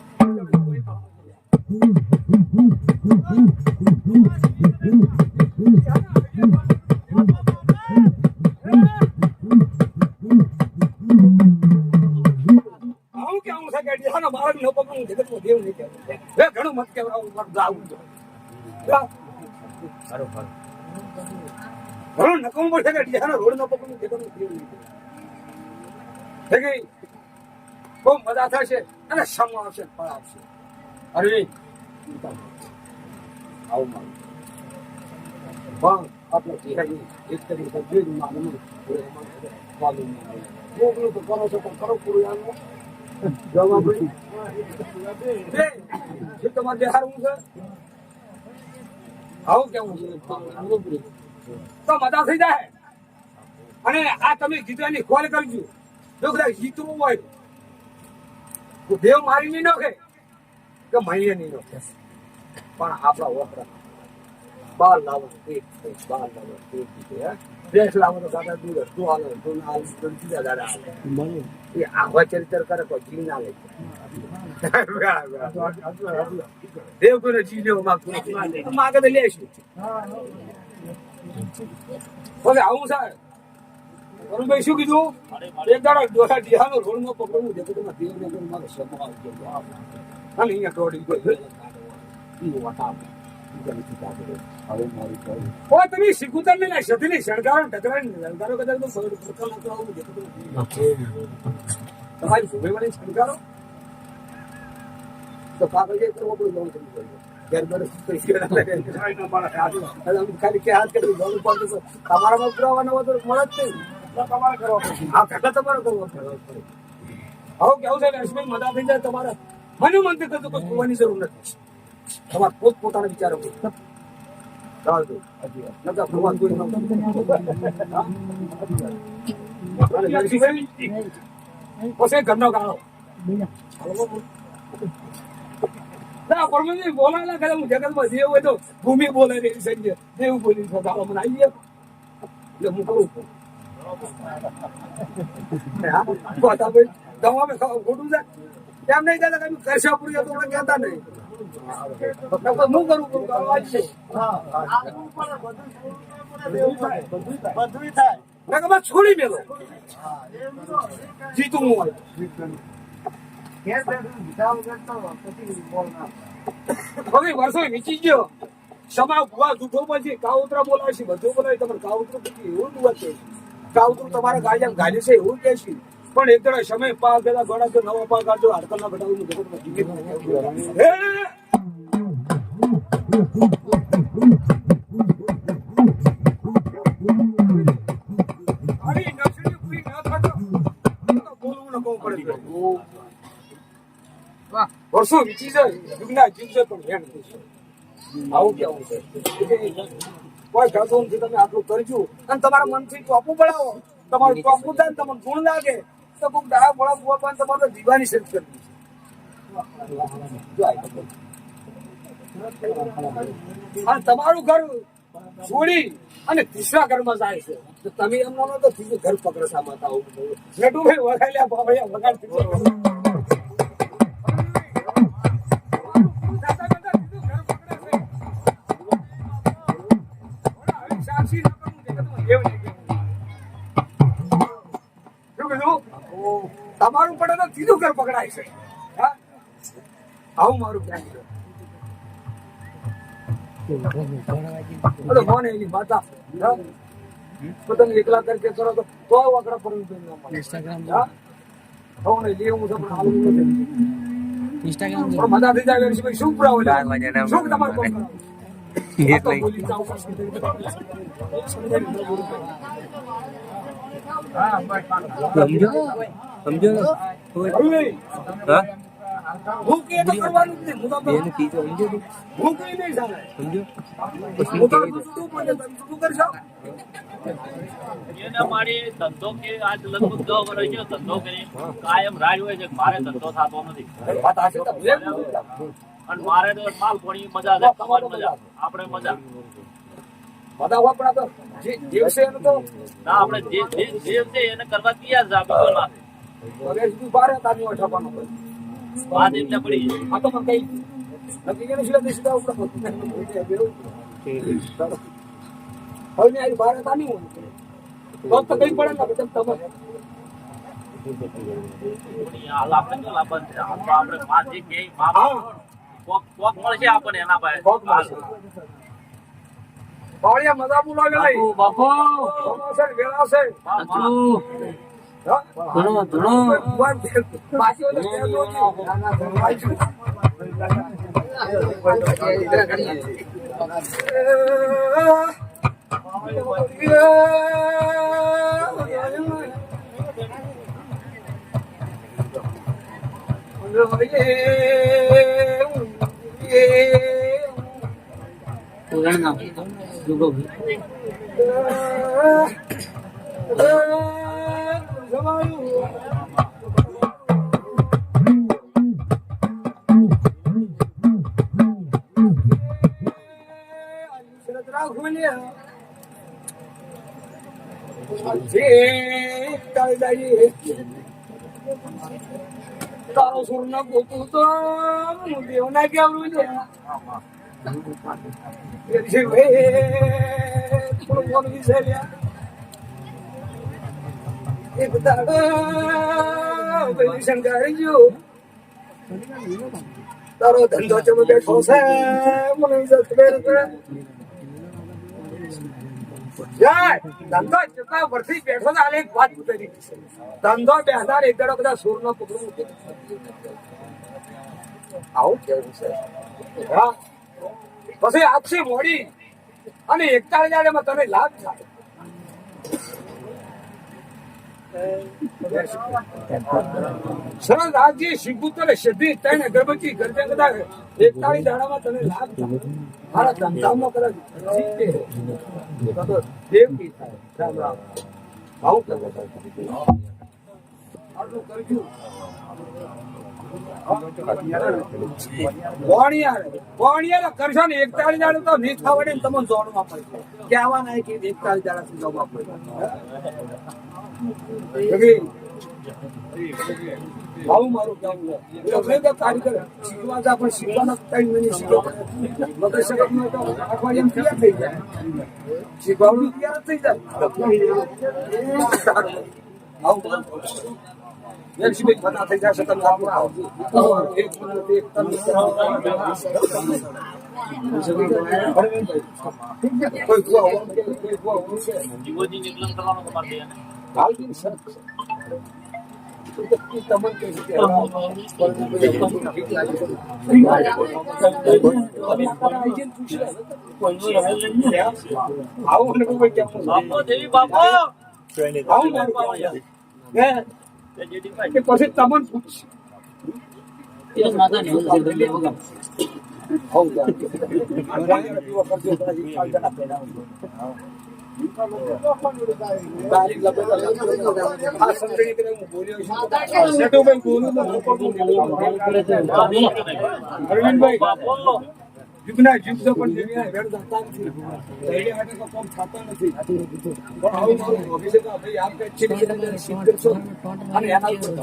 આવું કેવું છે કે રિહાનો બાળક ન પકડું જગત દેવ નહીં કેવું ઘણું મત કેવું ગાવું ઘણું નકમું પડશે કે રિહાનો રોડ ન પકડું જગત દેવ નહીં કેવું બહુ મજા થશે અને સમ આવશે ફળ આવશે અરે આવું મારું પણ આપણે જીહાજી એક તરીકે જે જ માનવું હોય એમાં માલુમ નહીં હોય. મોકલું તો કરો છો પણ કરો પૂરું યાર જવા ભાઈ જે તમારે જે હારું છે આવું કેવું છે તો મજા થઈ જાય. અને આ તમે જીતવાની ખોલ કરજો. જો કદાચ જીતવું હોય તો દેવ મારી નહીં નાખે કે મહીએ નહીં નાખે પણ આપણા વખરા 12 લાવો એક 12 લાવો એક જીતે. 10 લાવો તો દાદા દૂર હતું હાલો તો ના બીજા દાદા હાલે એ આવા ચરિત્ર કરે તો જીવ ના લે. દેવ કોઈને જીવ લેવો માંગતું નથી. માગે તો લેશું. હવે આવું સાહેબ અરુણભાઈ શું કીધું? એક દાડો ડોહા ડિહાનો રોડમાં પકડવું છે તો તમારે દેવને કોઈ મારો સમો આવી ગયો અને અહીંયા દોડી ગયો. ઓ તમે શીખુતર ને સતીની શણગારો ટકરાની શણગારો કદાચ તો પ્રકરણ તો આવું છે તમારી સુભેવાળી શણગારો તો પાછળ જે કરવો પડે લોન કરવું પડે. ખાલી કે હાથ કરી લોન પડે તમારામાં પુરાવાનો હોય તો મળે જ નહીં. તમારે કરવા પડશે. આ ઘટના તમારે કરવો પડે. હવે કેવું છે કે હર્ષભાઈ મજા થઈ જાય તમારે મને મંત્રી કરતું કોઈ જોવાની જરૂર નથી. તમારે પોતપોતાના વિચારો પછી ઘરનો ગાળો બોલાયેલા કરે હું જગતમાં દેવ હોય તો ભૂમિ બોલે દેવ બોલી ગાળો મને આવી ગયો એટલે હું કરું દવા ખોટું છે એમ નહીં કહેતા કે કરશા પૂરી તો કહેતા નહીં. હું કરું છોડી મેલો જીતું હું હવે વર્ષો વીચી ગયો. સમા ભૂવા જૂઠો પછી કાઉતરા બોલાવે છે બધું બોલાવે તમારે કાઉતરું પછી એવું જ વાત છે. કાઉતરું તમારા ગાડિયા ગાડી છે એવું કે છે પણ એક જણા સમય પા પેલા ગળા તો નવા પા કાઢો હાડકલ ના બટાવું વર્ષો વીચી જાય યુગના જીવ છે પણ હેણ આવું કેવું છે કોઈ ઘરતો નથી. તમે આટલું કરજો અને તમારા મનથી ટોપું બનાવો. તમારું ટોપું થાય ને તમને ગુણ લાગે તો કોઈક ડાળા મોડા બુવા પણ તમારે દીવાની શરૂ કરવી અને તમારું ઘર છોડી અને ત્રીસરા ઘરમાં જાય છે તો તમે એમ ના તો ત્રીજું ઘર પકડસા માતા આવું નટુભાઈ વગાડ્યા બાબા વગાડ તમારું પડે તો ત્રીજું ઘર પકડાય છે. આવું મારું ધ્યાન છે. મોને એની માતા તમે એકલા કરકે કરો તો વાકડા પડવું ઇન્સ્ટાગ્રામ લેવું છે પણ હાલ ઇન્સ્ટાગ્રામ મજા થઈ જાય શું પુરાવો શું તમારે કોણ સમજો હું કે તો કરવાનું જ નહીં. હું કઈ નહીં સામે હું તો તું કરશો એને મારી ધંધો કે આજ લગભગ 10 વર્ષ થયો ધંધો કરી કાયમ રાજ હોય છે મારે ધંધો થતો નથી. વાત આ છે તો અને મારે તો માલ કોણી મજા છે તમારી મજા આપણે મજા બધા વાપરા તો જે દેવ છે એનો તો ના આપણે જે છે એને કરવા તૈયાર છે બીજો ના હવે સુધી બારે તાની ઓઠાવાનો વાત એટલે પડી આ તો મને કઈ નક્કી એને સિવાય સીધા ઉપર હવે ને આ બારે તાની હોય તો કઈ પડે ને તમે હાલ આપણે તો લાભ છે હાલ તો આપણે વાત જે કે કોક મળશે આપણને એના પાસે પાળિયા મજા બોલાવે નહીં બાપો સર વેલા છે પાછી ઓલે પુરાણ નામ જુગો તારો સુર ના પોતું તો દેવના કેવું છે એક દાડો શંકારી તારો ધંધો ચમ બેઠો છે મને ધંધો ચકા પરથી બેઠો ને એક વાત પૂછેલી ધંધો 2000 એક દાડો બધા સુર નો પકડું આવું કેવું છે હા પછી આપસી મોડી અને 41 માં તને લાભ થાય સરળ રાજ્ય શિવપુત્ર સિદ્ધિ તને ગર્ભવતી ગર્ભે કદા 41 દાડામાં તને લાભ થાય મારા ધંધામાં કદાચ દેવ કી થાય રામ રામ આવું કરવું આટલું કરજો કોણિયાર કરશો ને 41 દાડો તો નહીં થવાડે ને તમને જોડવા પડશે કહેવાના કે 41 દાડાથી જોવા પડે આવું મારું કામ કારીગર શીખવા જા પણ શીખવાના 3 મહિને શીખવા મગર શરતમાં તો અઠવાડિયામાં તૈયાર થઈ જાય શીખવાનું તૈયાર થઈ જાય આવું લક્ષ્મી ફના થઈ જશે તમે આવજો એક મિનિટ એક તન કોઈ જીવોજી નિકલન કરવાનો કમાર દે ને હાલની શરત છે તમને કે આવું કોઈ કેમ બાપો દેવી બાપો આવું કે પછી તમને પૂછ માતા ને અરવિંદભાઈ યુગના યુગ તો પણ દેવીના વેણ ધરતા નથી એટલે માટે તો કામ થતા નથી પણ આવું મારું અભિષેક ભાઈ આપ કઈ છે સિદ્ધ કરશો અને એના ઉપર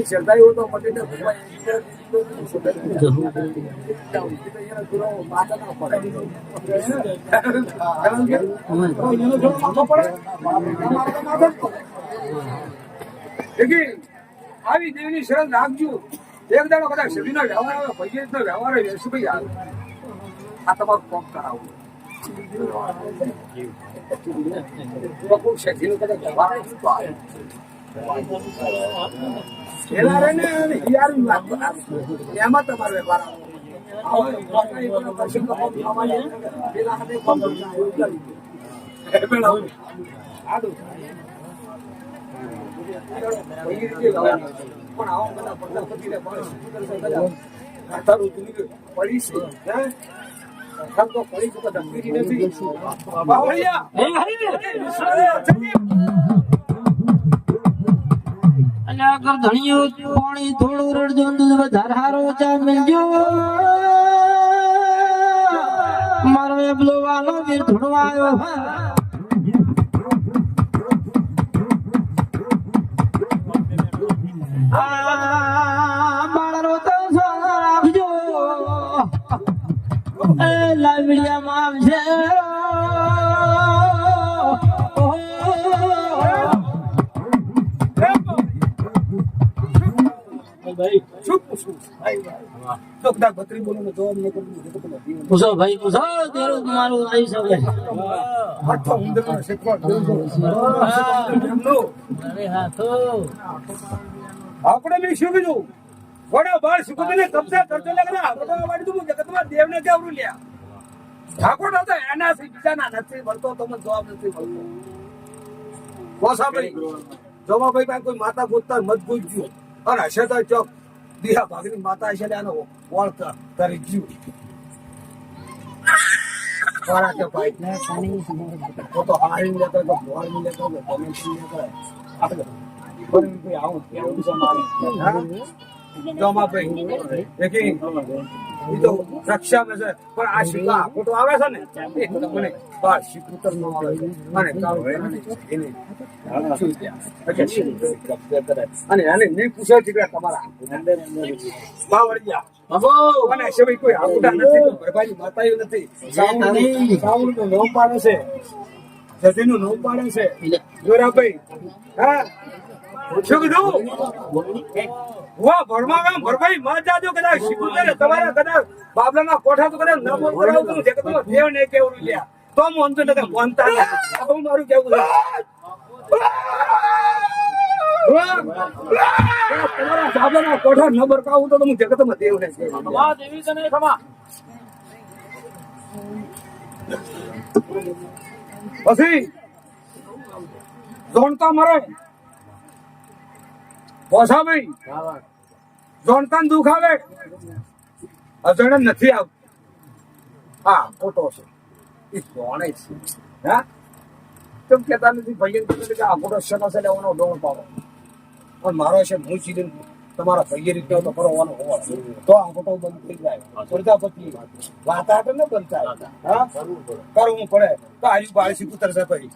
શ્રદ્ધા તો મટી આવી દેવીની શરત રાખજો એક દાડો કદાચ શરીરનો વ્યવહાર આવે પૈસા નો વ્યવહાર આવે ભાઈ આવે આ તમારું કોમ કરાવું એમાં તમારો વેપાર પડી છે તો પડી ચુકા ધમકી નથી એલા કર ધણીઓ પાણી થોડું રડજો ને દૂધ વધારે હારો ચા મિલજો મારો એબલો વાલો વીર ધૂણવા આવ્યો મારો તો સોના રાખજો એ લાવડિયામાં આવશે પૂછો ભાઈ પૂછો તેરું તમારું આવી શકે આપણે મેં શું કીધું ઘોડા બાળ શીખું કબજા કરતો લાગે વાળી તું જગતમાં દેવને કેવડું લ્યા ઠાકોર હતો એના બીજાના નથી મળતો તો મને જવાબ નથી મળતો ભાઈ જોમાભાઈ પાસે કોઈ માતા ગોતતા મત ગોઈ અને હશે તો ચોક દિયા ભાગની માતા હશે આનો વળ કરી ગયું મારા કે ભાઈ તો હારી લેતો તો ભોળી લેતો તો તમે લેતો આપણે કોઈ આવું કેવું છે મારે જોમાભાઈ લેકિન એ તો રક્ષા માં છે પણ આ શીખા ફોટો આવે છે ને એ મને બાર શીખુતર નો આવે અને એને અને આને નહીં પૂછો દીકરા તમારા અને છે કોઈ આકુડા નથી ભરભાઈ માતાયું નથી સાવનું નું નોમ પાડે છે જતીનું નોમ પાડે છે જોરાભાઈ હા શું કીધું વાહ ભરમાગામ ભરભાઈ માં જાજો કદાચ શીખુતર તમારા કદાચ બાબલાના કોઠા તો કદાચ ન બોલ કરાવતું છે કે તમે દેવ ને કેવું લ્યા તો હું અંત નથી મનતા હું મારું કેવું છે તમારા બાબલાના કોઠા ન બરકાવું તો હું જગતમાં દેવ ને દેવી તને ખમા પછી જોણતા મરે બોસા ભાઈ જોણતા દુઃખ આવે અજણ નથી આવતું હા ખોટો છે એ જોણે છે હા તેમ કેતા નથી ભાઈ કે આ ખોટો શનો છે લેવાનો ડોણ પાડો પણ મારો છે હું સીધું તમારા ભાઈ રીતે તો કરવાનો હોવા તો આ ખોટો બંધ થઈ જાય પ્રજાપતિ વાત આગળ ન બનતા હા કરવું પડે તો આજુ બાળસી પુત્ર છે ભાઈ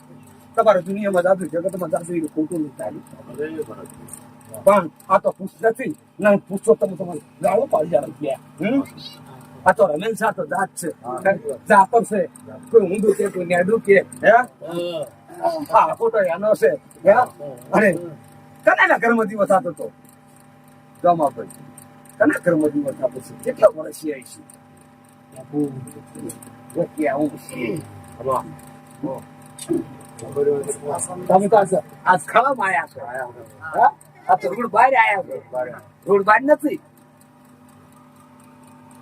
તમારે દુનિયામાં જાદુ જગતમાં જાદુ ખોટું નથી ચાલ્યું પણ આ તો પૂછ નથી ના પૂછો તમે તમારે ગાળો પાડી જાય આ તો રમેલ શાહ તો જાત છે જાતર છે કોઈ ઊંધું કે કોઈ નેડું કે હે હા ખોટો એનો છે હે અને કનાના ઘરમાં દિવસ થતો હતો જમા ભાઈ કના ઘરમાં દિવસ થતો છે કેટલા વર્ષ આવી છે આવું તમે તો આજ ખાવામાં આવ્યા છો હા આ તો રોડ બહાર આવ્યા છે રોડ બહાર નથી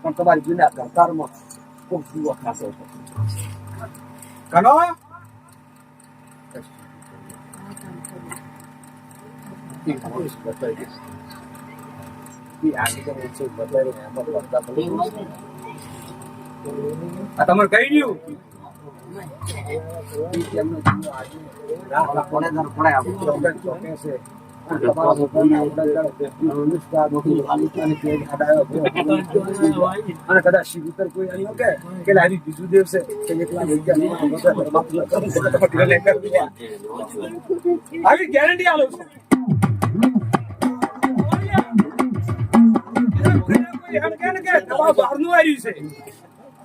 પણ તમારી જૂના કરતારમાં ખૂબ જીવો ખાસો હતો ઘણો તમારે કહી દઉં અને કદાચ શિવતર કોઈ આવ્યો કે આવી બીજું દેવ છે આવી ગેરંટી આલો છું બહારનું આવ્યું છે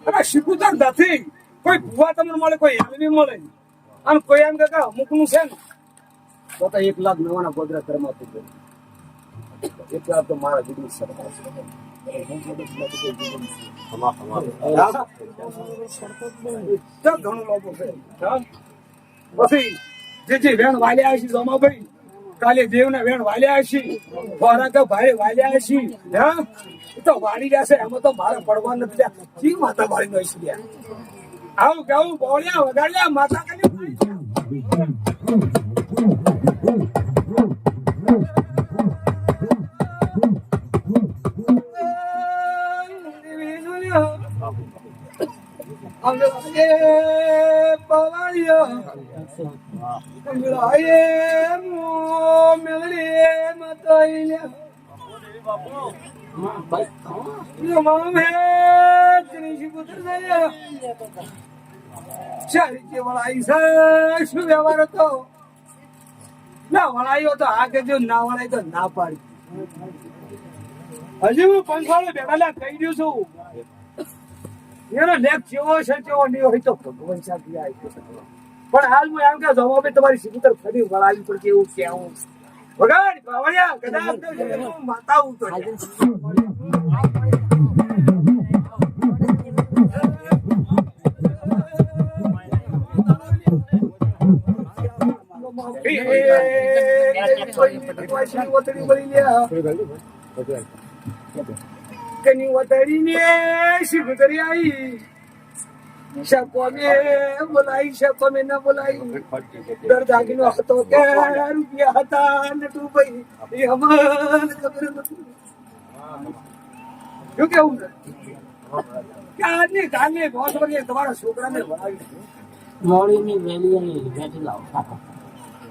અને શિવતર નથી કોઈ ભૂવા તમને મળે કોઈ એમ મળે અને કોઈ એમ કે અમુકનું છે ને તો 1 લાખ નવાના ગોદરા કરમાતું ગયું એટલા તો મારા દીકરી સરકાર છે ઘણું લોકો છે પછી જે વેણ વાલ્યા છે જમાભાઈ કાલે દેવના વેણ વાલ્યા છે ફોરા કે ભાઈ વાલ્યા છે હા તો વાળી જશે એમાં તો મારે પડવા નથી જી માતા વાળી નો છે આવું કેવું બોલ્યા વગાડ્યા માતા કરી અંગળાએ પવાળ્યો અંગળાએ મેળીએ મતાઈને મામે ત્રીજી પુત્ર થયા ચારી વળાઈ છે શું વ્યવહાર હતો ના વળાયો તો આ કે જો ના વળાય તો ના પાડી હજી હું પંખાળો બેઠા કહી દઉં છું એનો લેખ જેવો છે તેવો નહીં હોય તો ભગવાન સાથી આવી પણ હાલ હું એમ કે જવાબે તમારી સિકુતર ફરી વળાવી પડશે એવું કેવું ભગવાન બાવળિયા કદાચ માતા ઉતો કની વતડીને શિવતરી આવી શકમે બોલાઈ શકમે ન બોલાઈ દર દાગીનો હતો કે રૂપિયા હતા નટુભાઈ એ અમને ખબર નથી શું કેવું ને કે આજની કાલની બોસ વગેરે તમારા છોકરાને વળાવી મોડીની વેલીની બેઠી લાવ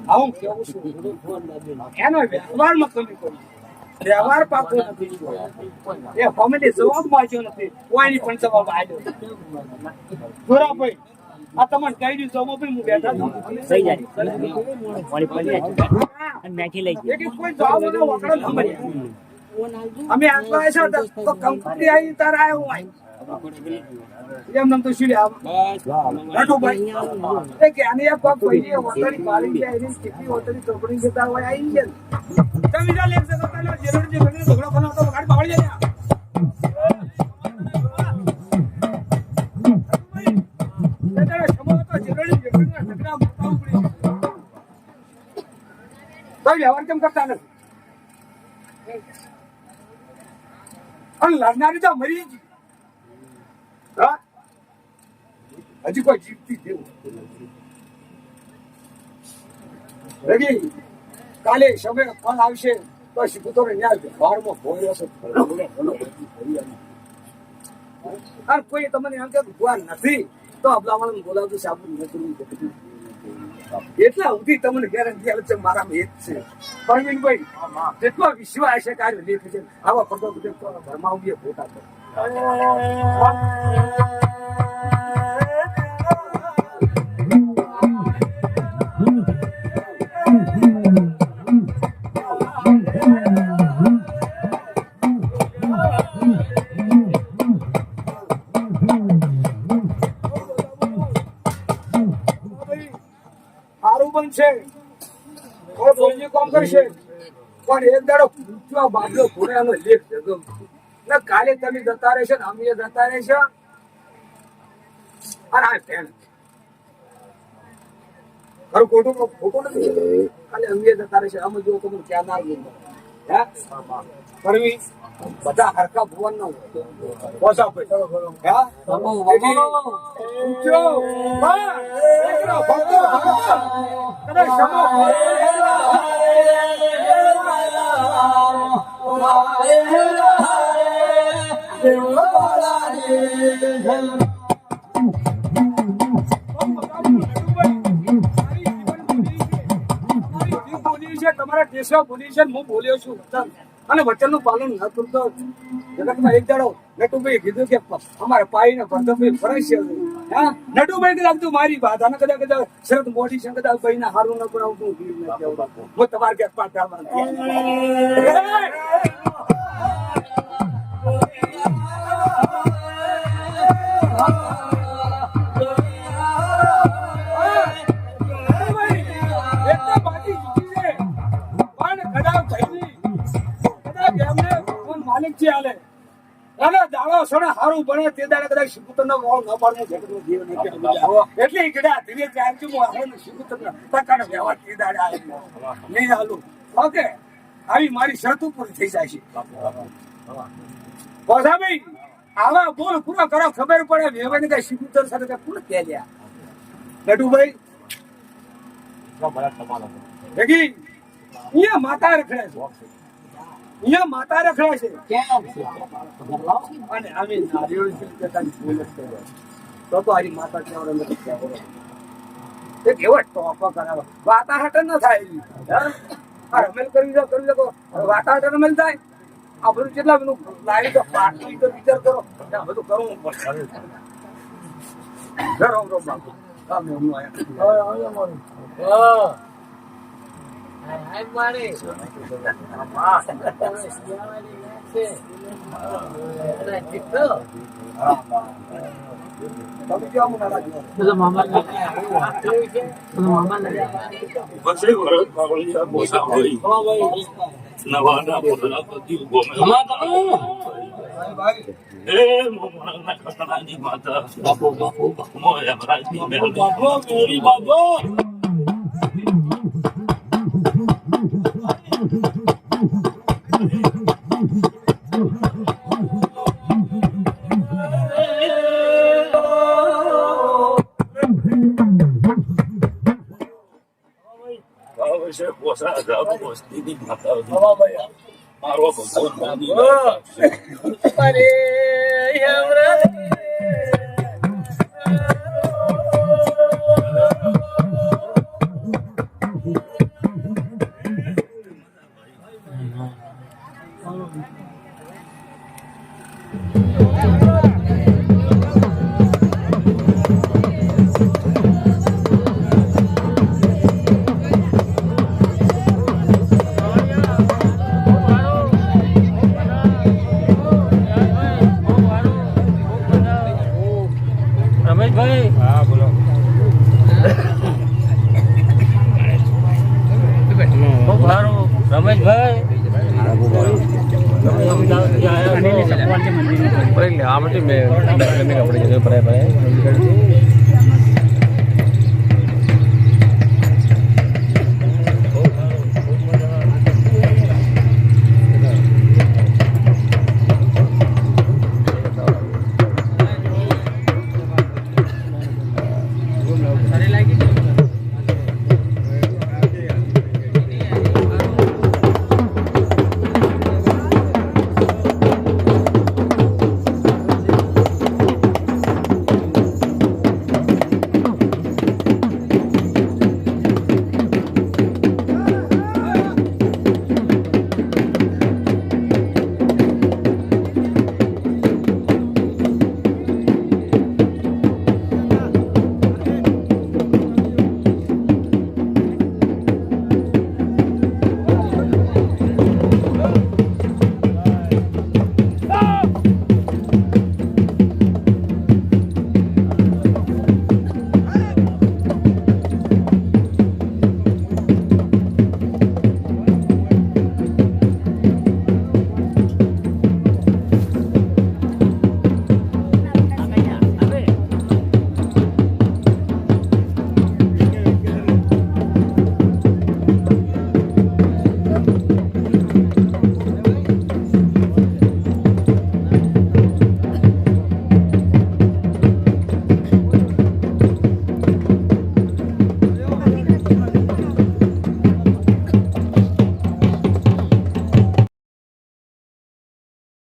આવું કેવું છું એનો વ્યવહારમાં કમી કરી વ્યવહાર પાકો નથી એ ફેમિલી જવાબ વાંચ્યો નથી કોઈની પણ જવાબ આવ્યો જોરાભાઈ આ તમને કહી દીધું જવાબ હું બેઠા કોઈ જવાબ અમે આટલા છે તો કંપની આવી તાર આવ્યો હોય એમ નામ તો શીડે નટુભાઈ એ કે આને એક પગ ભાઈ ઓતરી પાડી જાય એની સ્થિતિ ઓતરી ચોકડી જતા હોય આવી છે તમે જા લેખ જતો પેલા જેરડ જે ઘણી ઝઘડો બનાવતો ગાડી પાડી જાય તેરે સમો તો જેરડ જે ઘણી ઝઘડા મોટા ઉપડી તો વ્યવહાર કેમ કરતા નથી અને લડનારી તો મરી ગઈ હજી કોઈ જીવતી દેવું રગી કાલે સમય ફળ આવશે તો શીખુતોને ન્યાય બારમાં ભોયો છે અને કોઈ તમને એમ કે ભગવાન નથી તો અબલાવાળાને બોલાવતું સાબુ નથી એટલા સુધી તમને ગેરંટી આવે છે મારામાં એક છે પરવીનભાઈ જેટલો વિશ્વાસ છે કાર્ય લેખ છે આવા પગો ભરમાવીએ ફોટા પર સારું બનશે કોઈ કામ કરશે પણ એક દાડો પૂછવા બાબલો ઘોડાનો લેખ જગમ ને કાલે તમે જતા રહેશો ને અમે જતા રહેશો અને આ ફેન ખરું ખોટું નથી કાલે અમે જતા રહેશે અમે જો તમને ક્યાં ના હે પરવી બધા હરકા ભુવન નો પોસા તમારા દેશમાં બોલી છે હું બોલ્યો છું અને વચનનું પાલન ન કરતો જગતમાં એક દાડો નટુભાઈ કીધું કે અમારા પાઈ ને ભરતભાઈ ફરજ છે હા નટુભાઈ કદાચ તું મારી વાત અને કદાચ શરત મોટી છે કદાચ ભાઈ ના હારું ન બનાવું હું તમારે ક્યાંક પાછા માલિક છે હાલે અને દાડો સણે હારું બને તે દાડે કદાચ શિકુતરનો વાળ ન પાડવું જગતનો જીવ નહીં એટલે ગડા ધીરે ચાલજો હું આપણે શિકુતરનો ટકાનો વ્યવહાર તે દાડે આવે નહીં હાલું ઓકે આવી મારી શરત ઉપર થઈ જાય છે ભાઈ આવા બોલ પૂરો કરો ખબર પડે વ્યવહારની કઈ શિકુતર સાથે કઈ પૂર્ણ કે લ્યા નટુભાઈ જગી અહીંયા માતા રખડે છે અહીંયા માતા રખડે છે કેમ છે અને આવી નારિયેળ જતા બોલ તો આરી માતા કેવડે નથી કેવડે એક એવો ટોપો કરાવે વાતાહટ ન થાય એવી. હા? આ રમેલ કરી દો વાતાહટ રમેલ થાય આ બધું કેટલા બધું લાવી તો પાટલી તો વિચાર કરો આ બધું કરવું પડશે ઘરો બાપુ કામ એમનું આયા તમે કેવા મોટા લાગ્યો બધા મામા પછી વરસ પાવળિયા બોસા હોય નવાના બોલા બધી ગોમે એ મોમણા ખતરાની માતા બાપો મોયા મરાજી મેલ બાપો મેરી બાપો છે બોસા જાવ બોસતી માતા મારો ભગવાન અરે યમરા રમેશભાઈ હા બોલો ખૂબ સારું રમેશભાઈ આપણે